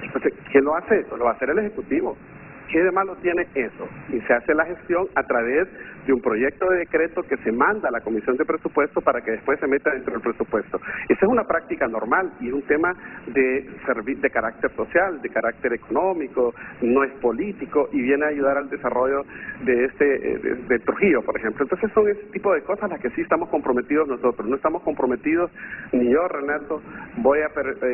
Entonces, ¿quién lo hace eso? Lo va a hacer el Ejecutivo. ¿Qué de malo tiene eso? Y se hace la gestión a través de un proyecto de decreto que se manda a la Comisión de Presupuesto para que después se meta dentro del presupuesto. Esa es una práctica normal y es un tema de carácter social, de carácter económico, no es político y viene a ayudar al desarrollo de Trujillo, por ejemplo. Entonces son ese tipo de cosas las que sí estamos comprometidos nosotros. No estamos comprometidos, ni yo, Renato, voy a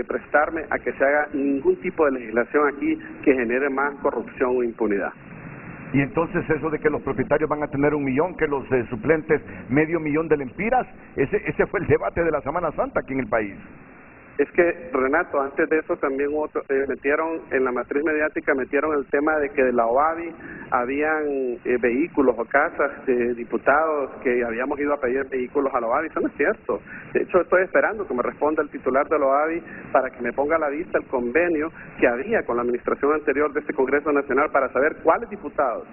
prestarme a que se haga ningún tipo de legislación aquí que genere más corrupción o impunidad. Y entonces eso de que los propietarios van a tener 1 millón, que los suplentes $500,000 de lempiras, ese fue el debate de la Semana Santa aquí en el país. Es que, Renato, antes de eso también metieron en la matriz mediática, metieron el tema de que de la OAVI habían vehículos o casas de diputados que habíamos ido a pedir vehículos a la OAVI. Eso no es cierto. De hecho, estoy esperando que me responda el titular de la OAVI para que me ponga a la vista el convenio que había con la administración anterior de este Congreso Nacional para saber cuáles diputados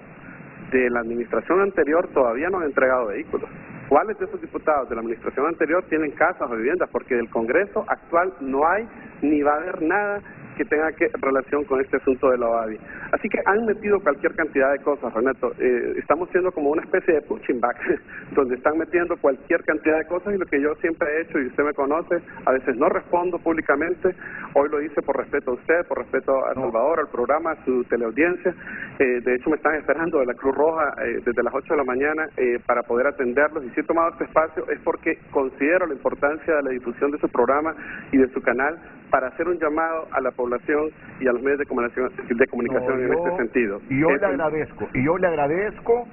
de la administración anterior todavía no han entregado vehículos. ¿Cuáles de esos diputados de la administración anterior tienen casas o viviendas? Porque del Congreso actual no hay ni va a haber nada que tenga relación con este asunto de la OAVI. Así que han metido cualquier cantidad de cosas, Renato. Estamos siendo como una especie de punching bag, donde están metiendo cualquier cantidad de cosas y lo que yo siempre he hecho, y usted me conoce, a veces no respondo públicamente. Hoy lo hice por respeto a usted, por respeto a Salvador, al programa, a su teleaudiencia. De hecho, me están esperando de la Cruz Roja desde las 8 de la mañana para poder atenderlos. Y si he tomado este espacio es porque considero la importancia de la difusión de su programa y de su canal para hacer un llamado a la población y a los medios de comunicación en este sentido. Y yo le agradezco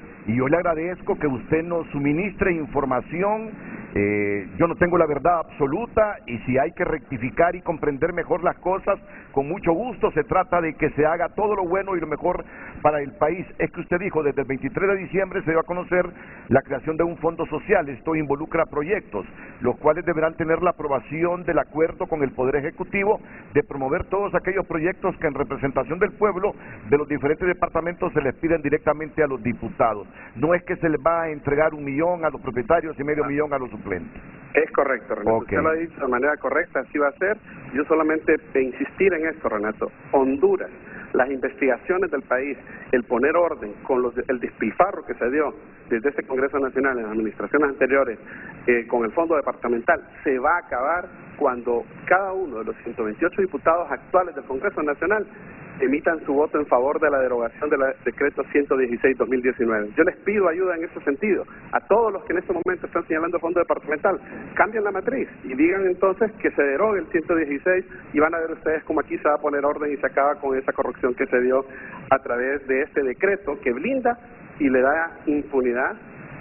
que usted nos suministre información Yo no tengo la verdad absoluta y si hay que rectificar y comprender mejor las cosas, con mucho gusto. Se trata de que se haga todo lo bueno y lo mejor para el país. Es que usted dijo, desde el 23 de diciembre se dio a conocer la creación de un fondo social. Esto involucra proyectos, los cuales deberán tener la aprobación del acuerdo con el Poder Ejecutivo de promover todos aquellos proyectos que en representación del pueblo de los diferentes departamentos se les piden directamente a los diputados. No es que se les va a entregar 1 millón a los propietarios y medio millón a los suplentes. Es correcto, Renato. Okay. Usted lo ha dicho de manera correcta, así va a ser. Yo solamente de insistir en esto, Renato. Honduras, las investigaciones del país, el poner orden con el despilfarro que se dio desde este Congreso Nacional en las administraciones anteriores con el fondo departamental, se va a acabar cuando cada uno de los 128 diputados actuales del Congreso Nacional emitan su voto en favor de la derogación del decreto 116-2019. Yo les pido ayuda en ese sentido a todos los que en este momento están señalando fondo departamental. Cambien la matriz y digan entonces que se derogue el 116 y van a ver ustedes cómo aquí se va a poner orden y se acaba con esa corrupción que se dio a través de este decreto que blinda y le da impunidad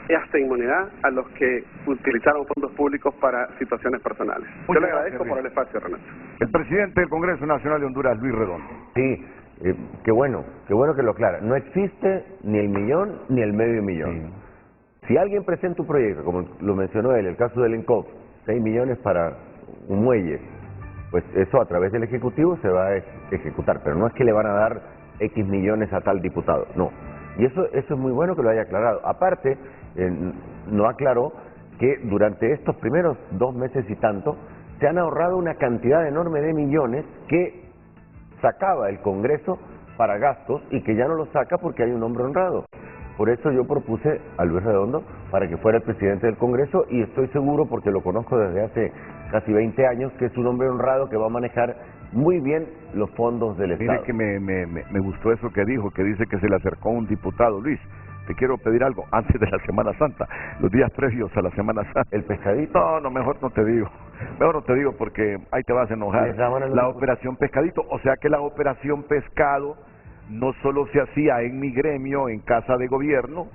y hasta inmunidad a los que utilizaron fondos públicos para situaciones personales. Yo le agradezco por el espacio, Renato. El presidente del Congreso Nacional de Honduras, Luis Redondo. Sí, qué bueno que lo aclara. No existe ni el millón ni el medio millón. Sí. Si alguien presenta un proyecto, como lo mencionó él, el caso del ENCOP, 6 millones para un muelle, pues eso a través del Ejecutivo se va a ejecutar, pero no es que le van a dar X millones a tal diputado, no. Y eso es muy bueno que lo haya aclarado. Aparte, no aclaró que durante estos primeros 2 meses y tanto se han ahorrado una cantidad enorme de millones que sacaba el Congreso para gastos y que ya no lo saca porque hay un hombre honrado. Por eso yo propuse a Luis Redondo para que fuera el presidente del Congreso y estoy seguro, porque lo conozco desde hace casi 20 años, que es un hombre honrado que va a manejar muy bien los fondos del Estado. Mire que me gustó eso que dijo, que dice que se le acercó un diputado. Luis, te quiero pedir algo antes de la Semana Santa, los días previos a la Semana Santa. ¿El pescadito? No, mejor no te digo. Mejor no te digo porque ahí te vas a enojar. La operación pescadito, o sea que la operación pescado no solo se hacía en mi gremio, en Casa de Gobierno,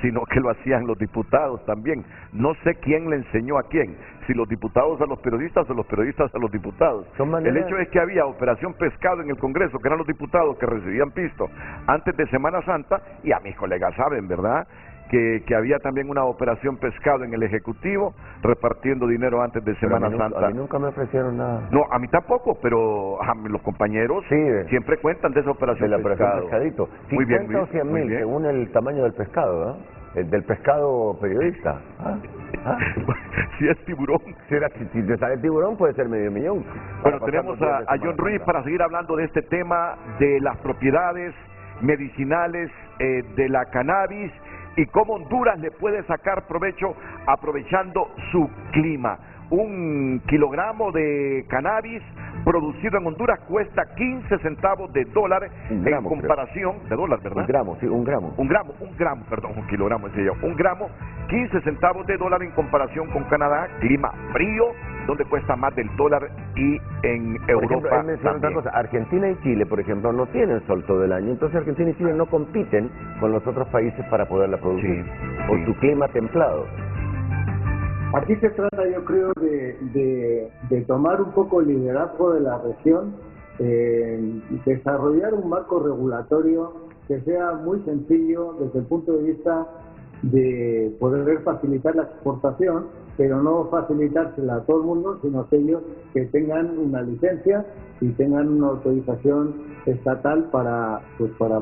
sino que lo hacían los diputados también. No sé quién le enseñó a quién, si los diputados a los periodistas o los periodistas a los diputados. El hecho es que había operación pescado en el Congreso, que eran los diputados que recibían pisto antes de Semana Santa, y a mis colegas saben, ¿verdad?, que había también una operación pescado en el Ejecutivo, repartiendo dinero antes de Semana Santa. A mí nunca me ofrecieron nada. No, a mí tampoco, pero los compañeros siempre cuentan de esa operación de la pescado. Pescadito. Muy bien, 50 o 100 mil, según el tamaño del pescado, ¿no? El del pescado periodista. Si es tiburón. Si te sale tiburón, puede ser medio millón. Bueno, tenemos a John Ruiz para seguir hablando de este tema de las propiedades medicinales de la cannabis y cómo Honduras le puede sacar provecho aprovechando su clima. 1 kilogramo de cannabis producido en Honduras cuesta 15 centavos de dólar en comparación, de dólar, ¿verdad? Un gramo, sí, un gramo. Un gramo, perdón, 1 kilogramo, decía yo. 1 gramo, 15 centavos de dólar en comparación con Canadá, clima frío, donde cuesta más del dólar, y en Europa también. Cosa, Argentina y Chile, por ejemplo, no tienen sol todo el año, entonces Argentina y Chile no compiten con los otros países para poderla producir, por su clima templado. Aquí se trata, yo creo, de tomar un poco el liderazgo de la región, desarrollar un marco regulatorio que sea muy sencillo desde el punto de vista de poder facilitar la exportación, pero no facilitársela a todo el mundo, sino aquellos que tengan una licencia y tengan una autorización estatal para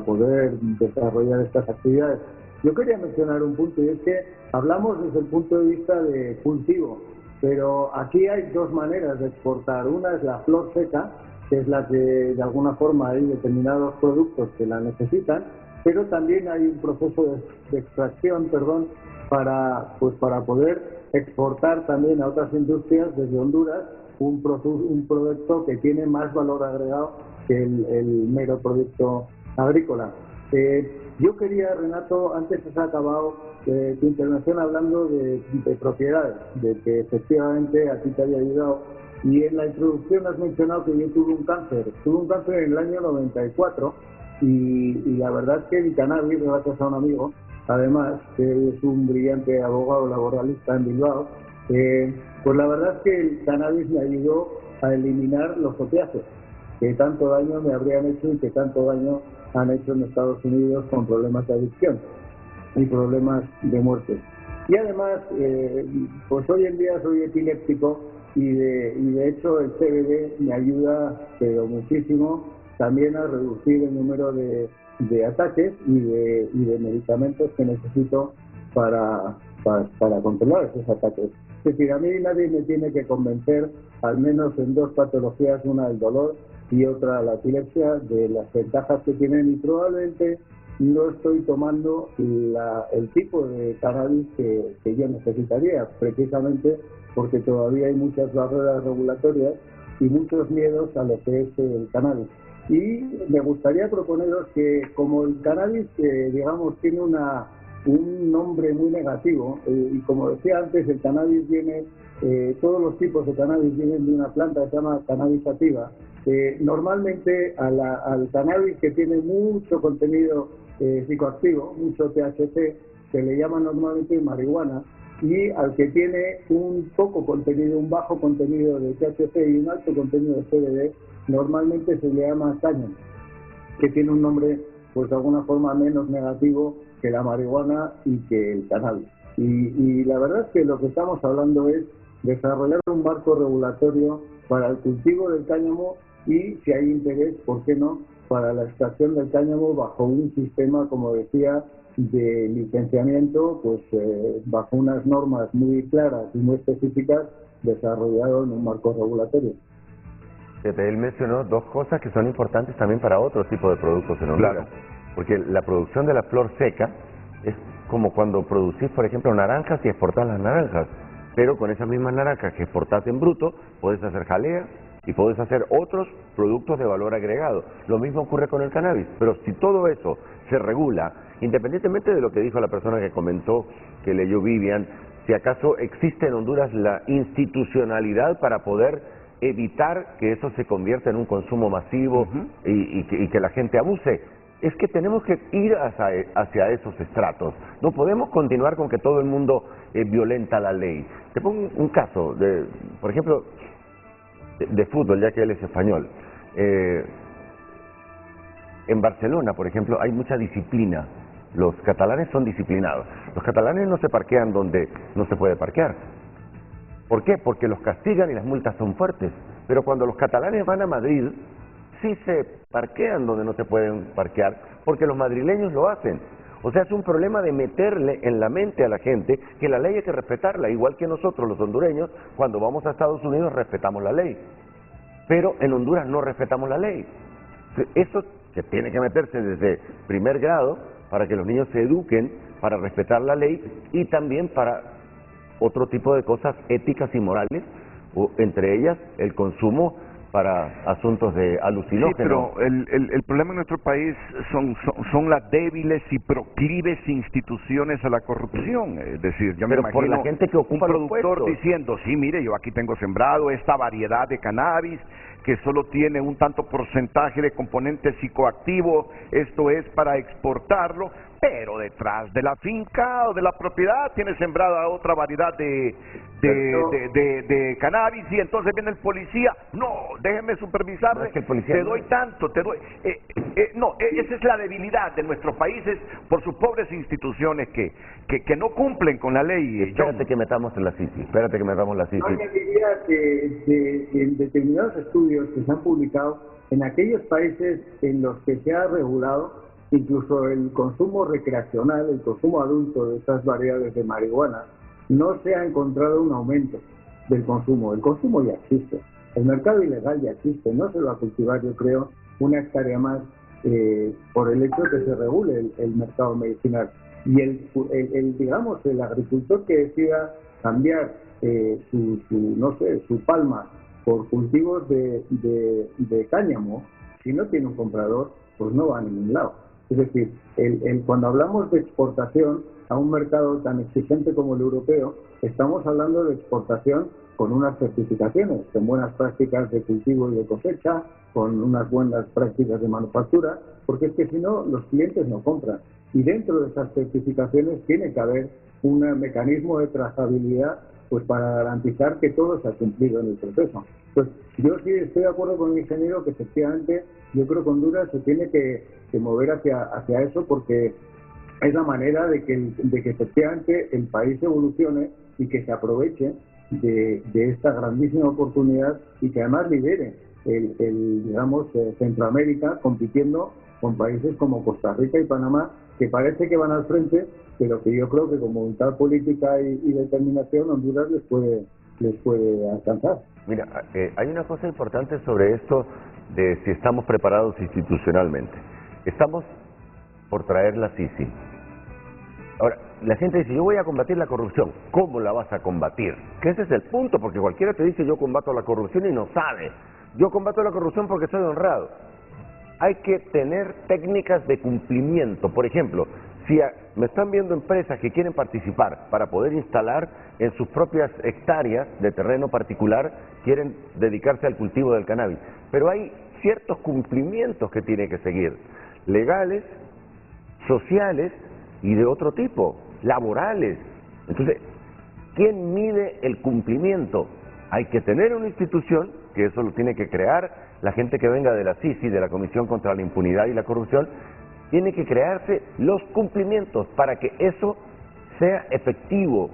poder desarrollar estas actividades. Yo quería mencionar un punto, y es que hablamos desde el punto de vista de cultivo, pero aquí hay 2 maneras de exportar. Una es la flor seca, que es la que de alguna forma hay determinados productos que la necesitan, pero también hay un proceso de extracción, para poder exportar también a otras industrias desde Honduras un producto que tiene más valor agregado que el mero producto agrícola. Yo quería, Renato, antes se ha acabado tu intervención hablando de propiedades, de que efectivamente a ti te había ayudado, y en la introducción has mencionado que yo tuve un cáncer en el año 94, y la verdad es que el cannabis, gracias a un amigo, además, que es un brillante abogado laboralista en Bilbao, Pues la verdad es que el cannabis me ayudó a eliminar los opiáceos, que tanto daño me habrían hecho y que tanto daño han hecho en Estados Unidos con problemas de adicción y problemas de muerte. Y además, pues hoy en día soy epiléptico y de hecho el CBD me ayuda, pero muchísimo, también a reducir el número de ataques y de medicamentos que necesito para controlar esos ataques. Es decir, a mí nadie me tiene que convencer, al menos en dos patologías, una el dolor y otra la epilepsia, de las ventajas que tienen, y probablemente no estoy tomando el tipo de cannabis que yo necesitaría, precisamente porque todavía hay muchas barreras regulatorias y muchos miedos a lo que es el cannabis. Y me gustaría proponeros que, como el cannabis, digamos, tiene un nombre muy negativo, y como decía antes, el cannabis viene, todos los tipos de cannabis vienen de una planta que se llama cannabis sativa. Normalmente al cannabis que tiene mucho contenido psicoactivo, mucho THC, se le llama normalmente marihuana, y al que tiene un poco contenido, un bajo contenido de THC y un alto contenido de CBD, normalmente se le llama cáñamo, que tiene un nombre, pues de alguna forma, menos negativo que la marihuana y que el cannabis. Y la verdad es que lo que estamos hablando es desarrollar un marco regulatorio para el cultivo del cáñamo y, si hay interés, ¿por qué no?, para la extracción del cáñamo bajo un sistema, como decía, de licenciamiento, pues bajo unas normas muy claras y muy específicas, desarrollado en un marco regulatorio. Él mencionó dos cosas que son importantes también para otro tipo de productos en Honduras. Claro. Porque la producción de la flor seca es como cuando producís, por ejemplo, naranjas y exportás las naranjas. Pero con esas mismas naranjas que exportás en bruto, podés hacer jalea y podés hacer otros productos de valor agregado. Lo mismo ocurre con el cannabis. Pero si todo eso se regula, independientemente de lo que dijo la persona que comentó, que leyó Vivian, si acaso existe en Honduras la institucionalidad para poder evitar que eso se convierta en un consumo masivo y que la gente abuse. Es que tenemos que ir hacia esos estratos. No podemos continuar con que todo el mundo violenta la ley. Te pongo un caso, por ejemplo, de fútbol, ya que él es español. En Barcelona, por ejemplo, hay mucha disciplina. Los catalanes son disciplinados. Los catalanes no se parquean donde no se puede parquear. ¿Por qué? Porque los castigan y las multas son fuertes. Pero cuando los catalanes van a Madrid, sí se parquean donde no se pueden parquear, porque los madrileños lo hacen. O sea, es un problema de meterle en la mente a la gente que la ley hay que respetarla, igual que nosotros los hondureños, cuando vamos a Estados Unidos respetamos la ley. Pero en Honduras no respetamos la ley. Eso que tiene que meterse desde primer grado para que los niños se eduquen para respetar la ley y también para otro tipo de cosas éticas y morales, entre ellas el consumo para asuntos de alucinógenos. Sí, pero el problema en nuestro país son las débiles y proclives instituciones a la corrupción. Es decir, yo me imagino por la gente que ocupa un los productor puestos diciendo, sí, mire, yo aquí tengo sembrado esta variedad de cannabis que solo tiene un tanto porcentaje de componente psicoactivo, esto es para exportarlo, pero detrás de la finca o de la propiedad tiene sembrada otra variedad de cannabis, y entonces viene el policía, no, déjeme supervisarle, no, es que el policía te doy tanto, te doy... no, esa es la debilidad de nuestros países por sus pobres instituciones que no cumplen con la ley. Espérate que metamos la CICI, espérate que metamos la CICI. Yo diría que en determinados estudios que se han publicado, en aquellos países en los que se ha regulado, incluso el consumo recreacional, el consumo adulto de estas variedades de marihuana, no se ha encontrado un aumento del consumo. El consumo ya existe, el mercado ilegal ya existe, no se va a cultivar, yo creo, una hectárea más por el hecho de que se regule el mercado medicinal. Y digamos, el agricultor que decida cambiar su palma por cultivos de cáñamo, si no tiene un comprador, pues no va a ningún lado. Es decir, cuando hablamos de exportación a un mercado tan exigente como el europeo, estamos hablando de exportación con unas certificaciones, con buenas prácticas de cultivo y de cosecha, con unas buenas prácticas de manufactura, porque es que si no, los clientes no compran. Y dentro de esas certificaciones tiene que haber un mecanismo de trazabilidad pues para garantizar que todo se ha cumplido en el proceso. Pues yo sí estoy de acuerdo con el ingeniero que efectivamente yo creo que Honduras se tiene que mover hacia eso, porque es la manera de que efectivamente el país evolucione y que se aproveche de esta grandísima oportunidad y que además lidere digamos, Centroamérica, compitiendo con países como Costa Rica y Panamá, que parece que van al frente, pero que yo creo que con voluntad política y determinación Honduras les puede alcanzar. Mira, hay una cosa importante sobre esto de si estamos preparados institucionalmente. Estamos por traer la Sisi. Ahora, la gente dice, yo voy a combatir la corrupción. ¿Cómo la vas a combatir? Que ese es el punto, porque cualquiera te dice, yo combato la corrupción y no sabe. Yo combato la corrupción porque soy honrado. Hay que tener técnicas de cumplimiento. Por ejemplo, si me están viendo empresas que quieren participar para poder instalar en sus propias hectáreas de terreno particular, quieren dedicarse al cultivo del cannabis. Pero hay ciertos cumplimientos que tiene que seguir, legales, sociales y de otro tipo, laborales. Entonces, ¿quién mide el cumplimiento? Hay que tener una institución, que eso lo tiene que crear la gente que venga de la CICI, de la Comisión contra la Impunidad y la Corrupción. Tiene que crearse los cumplimientos para que eso sea efectivo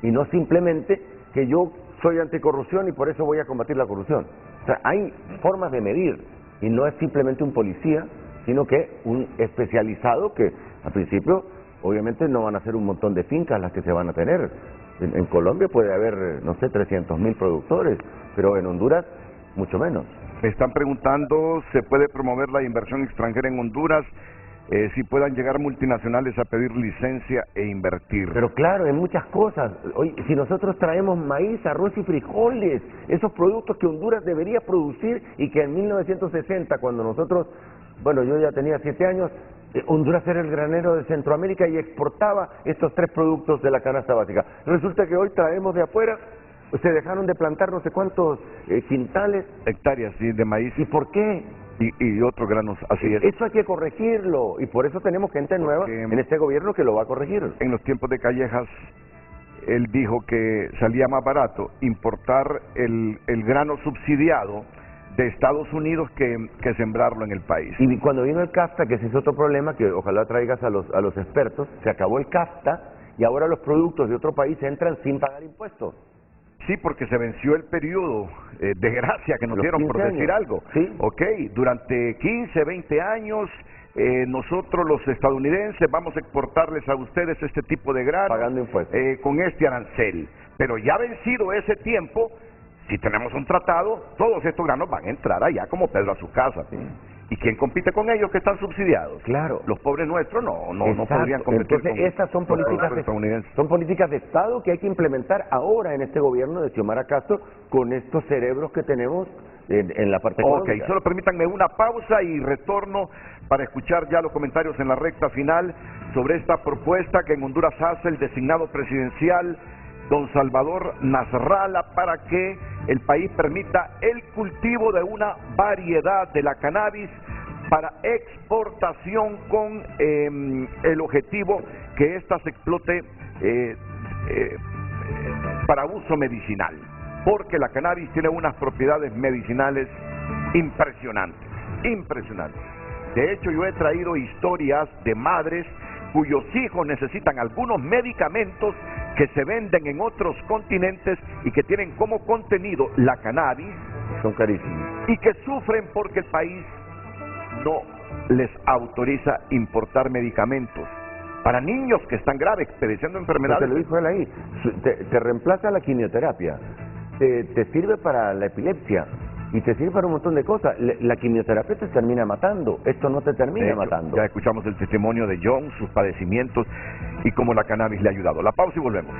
y no simplemente que yo soy anticorrupción y por eso voy a combatir la corrupción. O sea, hay formas de medir y no es simplemente un policía, sino que un especializado que al principio obviamente no van a ser un montón de fincas las que se van a tener. En Colombia puede haber, no sé, 300.000 productores, pero en Honduras mucho menos. Me están preguntando, ¿se puede promover la inversión extranjera en Honduras? Si puedan llegar multinacionales a pedir licencia e invertir. Pero claro, en muchas cosas. Oye, si nosotros traemos maíz, arroz y frijoles, esos productos que Honduras debería producir y que en 1960, cuando nosotros, bueno, yo ya tenía 7 años, Honduras era el granero de Centroamérica y exportaba estos 3 productos de la canasta básica. Resulta que hoy traemos de afuera, se dejaron de plantar no sé cuántos quintales. Hectáreas, sí, de maíz. ¿Y por qué? Y otros granos, así es. Eso hay que corregirlo y por eso tenemos gente nueva en este gobierno que lo va a corregir. En los tiempos de Callejas, él dijo que salía más barato importar el grano subsidiado de Estados Unidos que sembrarlo en el país. Y cuando vino el CAFTA, que ese es otro problema, que ojalá traigas a los expertos, se acabó el CAFTA y ahora los productos de otro país entran sin pagar impuestos. Sí, porque se venció el periodo de gracia que nos dieron, por decir algo. ¿Sí? Ok, durante 15, 20 años, nosotros los estadounidenses vamos a exportarles a ustedes este tipo de grano. Pagando impuestos. Con este arancel. Pero ya vencido ese tiempo, si tenemos un tratado, todos estos granos van a entrar allá como Pedro a su casa. ¿Sí? ¿Y quién compite con ellos que están subsidiados? Claro. Los pobres nuestros no podrían competir. Entonces, estas son políticas de Estado que hay que implementar ahora en este gobierno de Xiomara Castro con estos cerebros que tenemos en la parte económica. Ok, solo permítanme una pausa y retorno para escuchar ya los comentarios en la recta final sobre esta propuesta que en Honduras hace el designado presidencial don Salvador Nasralla para que el país permita el cultivo de una variedad de la cannabis para exportación con el objetivo que ésta se explote para uso medicinal, porque la cannabis tiene unas propiedades medicinales impresionantes. De hecho, yo he traído historias de madres cuyos hijos necesitan algunos medicamentos que se venden en otros continentes y que tienen como contenido la cannabis. Son carísimos. Y que sufren porque el país no les autoriza importar medicamentos para niños que están graves, padeciendo enfermedades. Te lo dijo él ahí, te reemplaza la quimioterapia, te sirve para la epilepsia y te sirve para un montón de cosas. La quimioterapia te termina matando, esto no te termina matando. Ya escuchamos el testimonio de John, sus padecimientos y cómo la cannabis le ha ayudado. La pausa y volvemos.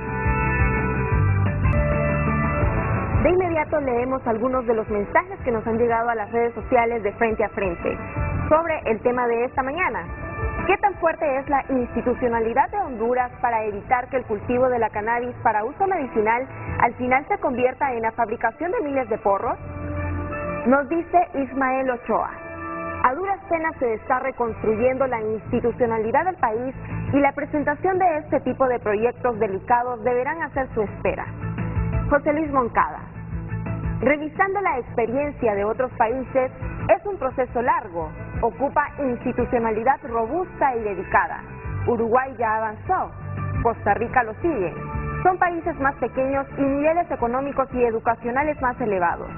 De inmediato leemos algunos de los mensajes que nos han llegado a las redes sociales de Frente a Frente sobre el tema de esta mañana. ¿Qué tan fuerte es la institucionalidad de Honduras para evitar que el cultivo de la cannabis para uso medicinal al final se convierta en la fabricación de miles de porros? Nos dice Ismael Ochoa. A duras penas se está reconstruyendo la institucionalidad del país y la presentación de este tipo de proyectos delicados deberán hacer su espera. José Luis Moncada. Revisando la experiencia de otros países, es un proceso largo, ocupa institucionalidad robusta y dedicada. Uruguay ya avanzó, Costa Rica lo sigue. Son países más pequeños y niveles económicos y educacionales más elevados.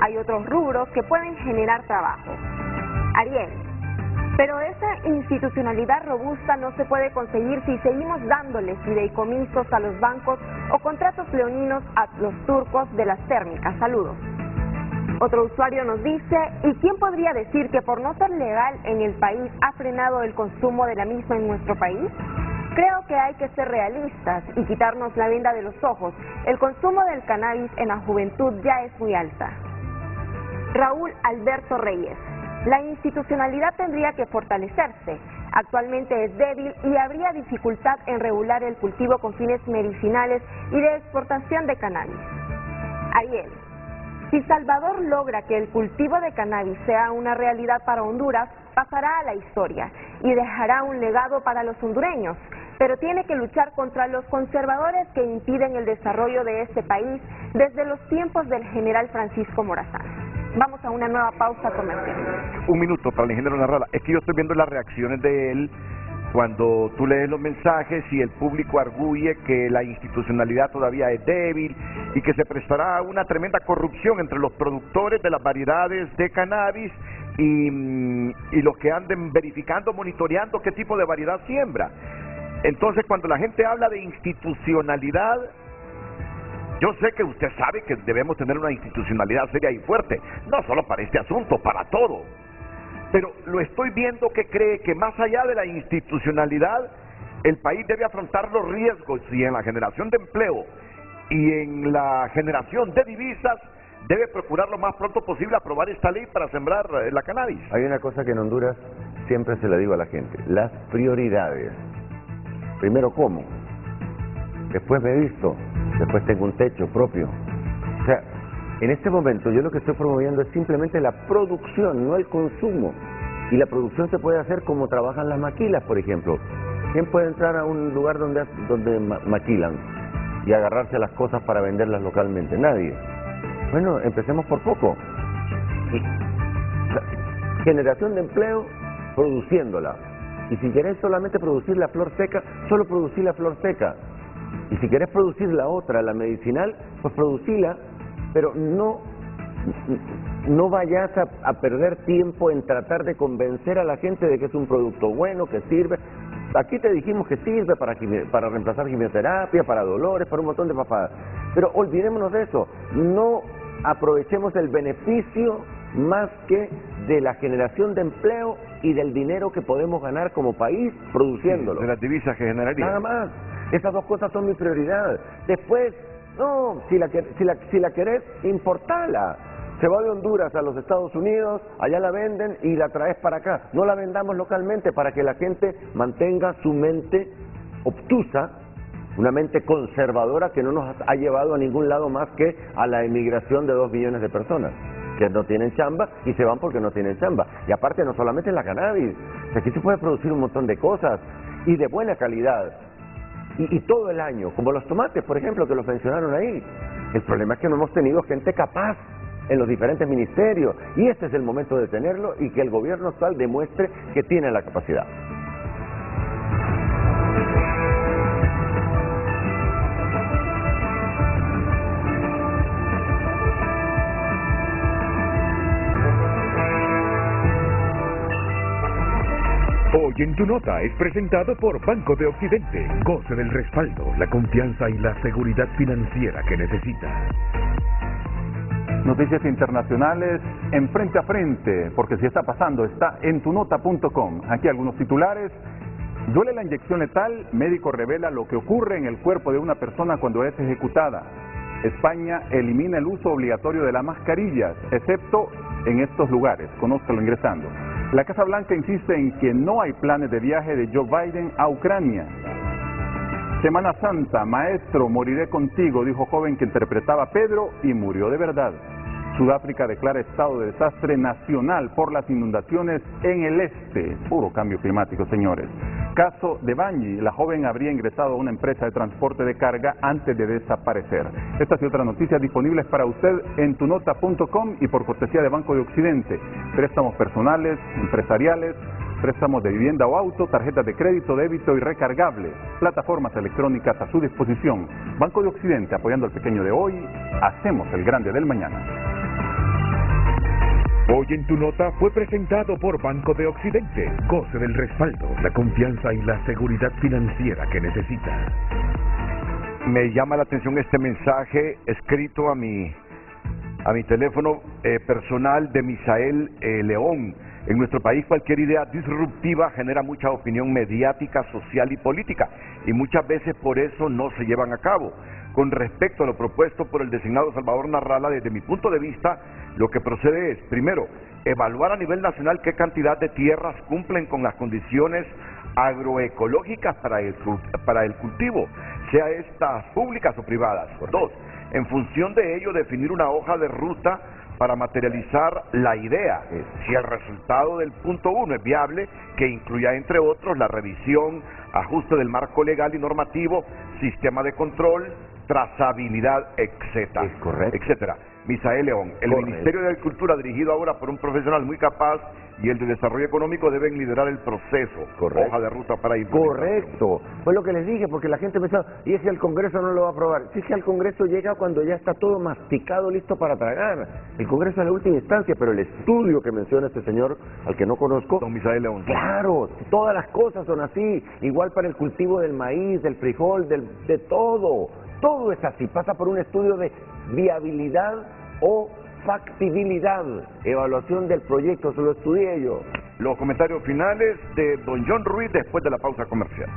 Hay otros rubros que pueden generar trabajo. Ariel. Pero esa institucionalidad robusta no se puede conseguir si seguimos dándoles fideicomisos a los bancos o contratos leoninos a los turcos de las térmicas. Saludos. Otro usuario nos dice, ¿y quién podría decir que por no ser legal en el país ha frenado el consumo de la misma en nuestro país? Creo que hay que ser realistas y quitarnos la venda de los ojos. El consumo del cannabis en la juventud ya es muy alta. Raúl Alberto Reyes. La institucionalidad tendría que fortalecerse. Actualmente es débil y habría dificultad en regular el cultivo con fines medicinales y de exportación de cannabis. Ariel. Si Salvador logra que el cultivo de cannabis sea una realidad para Honduras, pasará a la historia y dejará un legado para los hondureños, pero tiene que luchar contra los conservadores que impiden el desarrollo de este país desde los tiempos del general Francisco Morazán. Vamos a una nueva pausa comercial. Un minuto para el ingeniero Narrala. Es que yo estoy viendo las reacciones de él cuando tú lees los mensajes y el público arguye que la institucionalidad todavía es débil y que se prestará a una tremenda corrupción entre los productores de las variedades de cannabis y los que anden verificando, monitoreando qué tipo de variedad siembra. Entonces, cuando la gente habla de institucionalidad, yo sé que usted sabe que debemos tener una institucionalidad seria y fuerte, no solo para este asunto, para todo. Pero lo estoy viendo que cree que más allá de la institucionalidad, el país debe afrontar los riesgos y en la generación de empleo y en la generación de divisas debe procurar lo más pronto posible aprobar esta ley para sembrar la cannabis. Hay una cosa que en Honduras siempre se le digo a la gente, las prioridades. Primero como, después me visto, después tengo un techo propio. O sea, en este momento yo lo que estoy promoviendo es simplemente la producción, no el consumo. Y la producción se puede hacer como trabajan las maquilas, por ejemplo. ¿Quién puede entrar a un lugar donde maquilan y agarrarse las cosas para venderlas localmente? Nadie. Bueno, empecemos por poco. Generación de empleo, produciéndola. Y si querés solamente producir la flor seca, solo producir la flor seca. Y si querés producir la otra, la medicinal, pues producila, pero no vayas a perder tiempo en tratar de convencer a la gente de que es un producto bueno, que sirve. Aquí te dijimos que sirve para reemplazar quimioterapia, para dolores, para un montón de papadas. Pero olvidémonos de eso, no aprovechemos el beneficio más que de la generación de empleo y del dinero que podemos ganar como país produciéndolo. De las divisas que generaría. Nada más. Esas dos cosas son mi prioridad. Después, no, si la querés, importala. Se va de Honduras a los Estados Unidos, allá la venden y la traes para acá. No la vendamos localmente para que la gente mantenga su mente obtusa, una mente conservadora que no nos ha llevado a ningún lado más que a la emigración de 2 millones de personas que no tienen chamba y se van porque no tienen chamba. Y aparte no solamente la cannabis, aquí se puede producir un montón de cosas y de buena calidad. Y todo el año, como los tomates, por ejemplo, que los mencionaron ahí. El problema es que no hemos tenido gente capaz en los diferentes ministerios y este es el momento de tenerlo y que el gobierno actual demuestre que tiene la capacidad. Hoy en Tu Nota es presentado por Banco de Occidente. Goce del respaldo, la confianza y la seguridad financiera que necesita. Noticias internacionales en Frente a Frente, porque si está pasando está en tunota.com. Aquí algunos titulares. Duele la inyección letal, médico revela lo que ocurre en el cuerpo de una persona cuando es ejecutada. España elimina el uso obligatorio de las mascarillas, excepto en estos lugares. Conózcalo ingresando. La Casa Blanca insiste en que no hay planes de viaje de Joe Biden a Ucrania. Semana Santa, maestro, moriré contigo, dijo joven que interpretaba a Pedro y murió de verdad. Sudáfrica declara estado de desastre nacional por las inundaciones en el este. Puro cambio climático, señores. Caso de Bañi, la joven habría ingresado a una empresa de transporte de carga antes de desaparecer. Estas y otras noticias disponibles para usted en tunota.com y por cortesía de Banco de Occidente. Préstamos personales, empresariales, préstamos de vivienda o auto, tarjetas de crédito, débito y recargables, plataformas electrónicas a su disposición. Banco de Occidente, apoyando al pequeño de hoy, hacemos el grande del mañana. Hoy en Tu Nota fue presentado por Banco de Occidente. Goce del respaldo, la confianza y la seguridad financiera que necesita. Me llama la atención este mensaje escrito a mi teléfono personal de Misael León. En nuestro país cualquier idea disruptiva genera mucha opinión mediática, social y política, y muchas veces por eso no se llevan a cabo. Con respecto a lo propuesto por el designado Salvador Narrala, desde mi punto de vista, lo que procede es, primero, evaluar a nivel nacional qué cantidad de tierras cumplen con las condiciones agroecológicas para el cultivo, sea estas públicas o privadas. Dos, en función de ello, definir una hoja de ruta para materializar la idea, si el resultado del punto 1 es viable, que incluya entre otros la revisión, ajuste del marco legal y normativo, sistema de control, trazabilidad, etcétera. Es correcto. Etcétera. Misael León, el Correcto. Ministerio de Agricultura, dirigido ahora por un profesional muy capaz, y el de Desarrollo Económico deben liderar el proceso. Correcto. Hoja de ruta para ir. Correcto, fue lo que les dije, porque la gente pensaba, y es que el Congreso no lo va a aprobar. Si es que el Congreso llega cuando ya está todo masticado, listo para tragar. El Congreso es la última instancia, pero el estudio que menciona este señor, al que no conozco, Don Misael León. claro, todas las cosas son así, igual para el cultivo del maíz, del frijol, de todo. Todo es así, pasa por un estudio de viabilidad o factibilidad, evaluación del proyecto, se lo estudié yo. Los comentarios finales de don John Ruiz después de la pausa comercial.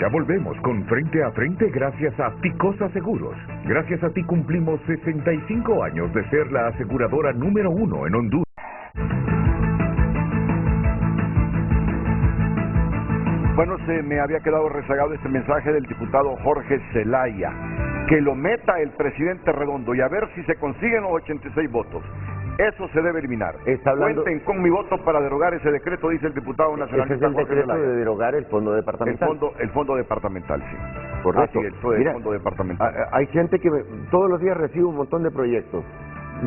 Ya volvemos con Frente a Frente gracias a Ticosa Seguros. Gracias a ti cumplimos 65 años de ser la aseguradora número 1 en Honduras. Bueno, se me había quedado rezagado este mensaje del diputado Jorge Zelaya. Que lo meta el presidente Redondo y a ver si se consiguen los 86 votos. Eso se debe eliminar. Está hablando... Cuenten con mi voto para derogar ese decreto, dice el diputado nacional. Ese es el decreto de derogar el fondo departamental. El fondo departamental, sí. Correcto. Así, el fondo departamental. Hay gente que todos los días recibe un montón de proyectos.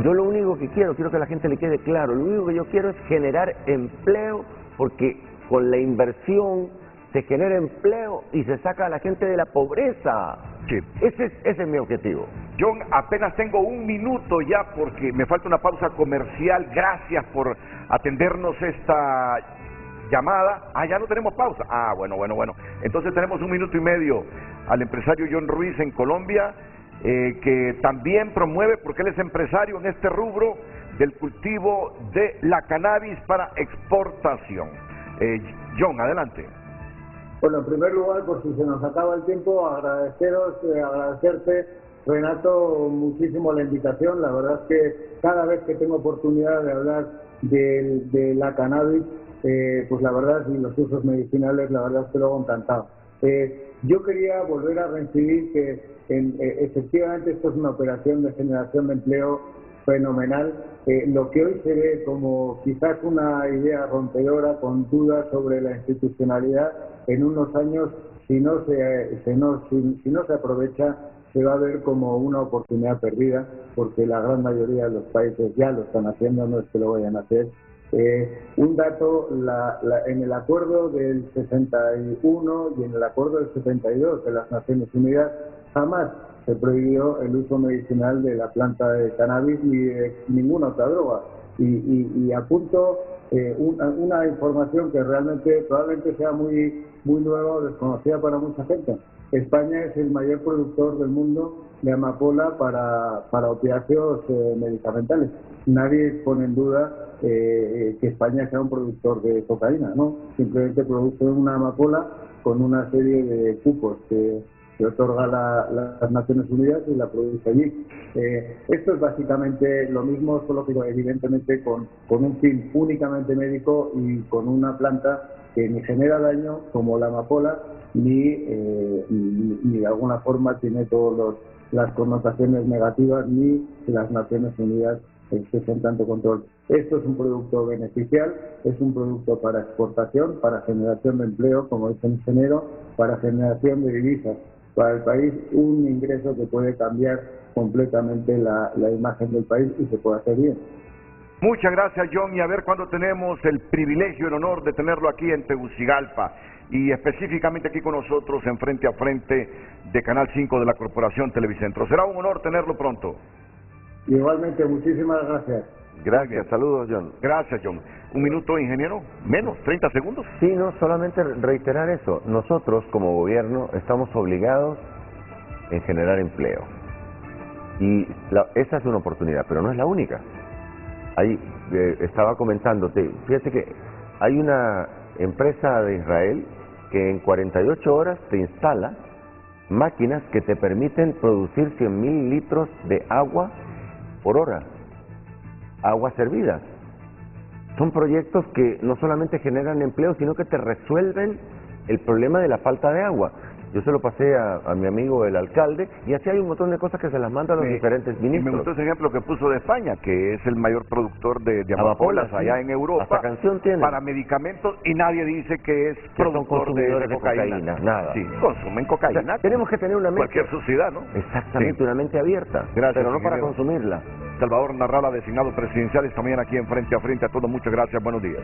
Yo lo único que quiero que a la gente le quede claro, lo único que yo quiero es generar empleo, porque con la inversión se genera empleo y se saca a la gente de la pobreza. Sí. Ese es mi objetivo. John, apenas tengo un minuto ya porque me falta una pausa comercial. Gracias por atendernos esta llamada. Ya no tenemos pausa. Bueno. Entonces tenemos un minuto y medio al empresario John Ruiz en Colombia, que también promueve, porque él es empresario en este rubro del cultivo de la cannabis para exportación. John, adelante. Bueno, en primer lugar, por si se nos acaba el tiempo, agradecerte, Renato, muchísimo la invitación. La verdad es que cada vez que tengo oportunidad de hablar de la cannabis, pues la verdad, y los usos medicinales, la verdad es que lo hago encantado. Yo quería volver a reincidir que efectivamente esto es una operación de generación de empleo fenomenal. Lo que hoy se ve como quizás una idea rompedora con dudas sobre la institucionalidad, en unos años, si no se aprovecha, se va a ver como una oportunidad perdida, porque la gran mayoría de los países ya lo están haciendo, no es que lo vayan a hacer. Un dato, en el acuerdo del 61 y en el acuerdo del 72 de las Naciones Unidas, jamás se prohibió el uso medicinal de la planta de cannabis ni de ninguna otra droga. Y apunto una información que realmente probablemente sea muy nueva o desconocida para mucha gente. España es el mayor productor del mundo de amapola para opiáceos medicamentales. Nadie pone en duda que España sea un productor de cocaína, ¿no? Simplemente produce una amapola con una serie de cupos que otorga las Naciones Unidas y la produce allí. Esto es básicamente lo mismo, solo que evidentemente con un fin únicamente médico y con una planta que ni genera daño como la amapola ni de alguna forma tiene todos las connotaciones negativas ni que las Naciones Unidas exigen tanto control. Esto es un producto beneficial, es un producto para exportación, para generación de empleo, como dice el ingeniero, para generación de divisas. Para el país, un ingreso que puede cambiar completamente la imagen del país y se puede hacer bien. Muchas gracias, John, y a ver cuándo tenemos el privilegio, el honor de tenerlo aquí en Tegucigalpa y específicamente aquí con nosotros en Frente a Frente de Canal 5 de la Corporación Televicentro. Será un honor tenerlo pronto. Igualmente, muchísimas gracias. Gracias, saludos, John. Gracias, John. Un minuto, ingeniero, menos, 30 segundos. Sí, no, solamente reiterar eso. Nosotros, como gobierno, estamos obligados en generar empleo. Y esa es una oportunidad, pero no es la única. Ahí estaba comentándote, fíjate que hay una empresa de Israel que en 48 horas te instala máquinas que te permiten producir 100.000 litros de agua por hora, agua servida. Son proyectos que no solamente generan empleo, sino que te resuelven el problema de la falta de agua. Yo se lo pasé a mi amigo el alcalde y así hay un montón de cosas que se las manda a los diferentes ministros. Me gustó ese ejemplo que puso de España, que es el mayor productor de amapolas allá en Europa. Hasta canción tiene. Para medicamentos y nadie dice que es que productor de cocaína. Nada. Sí, consumen cocaína. O sea, tenemos que tener una mente. Cualquier sociedad, ¿no? Exactamente, Sí. una mente abierta. Gracias, pero no para ingeniero. consumirla. Salvador Narrala, designado presidencial, esta mañana aquí en Frente a Frente. A todos, muchas gracias, buenos días.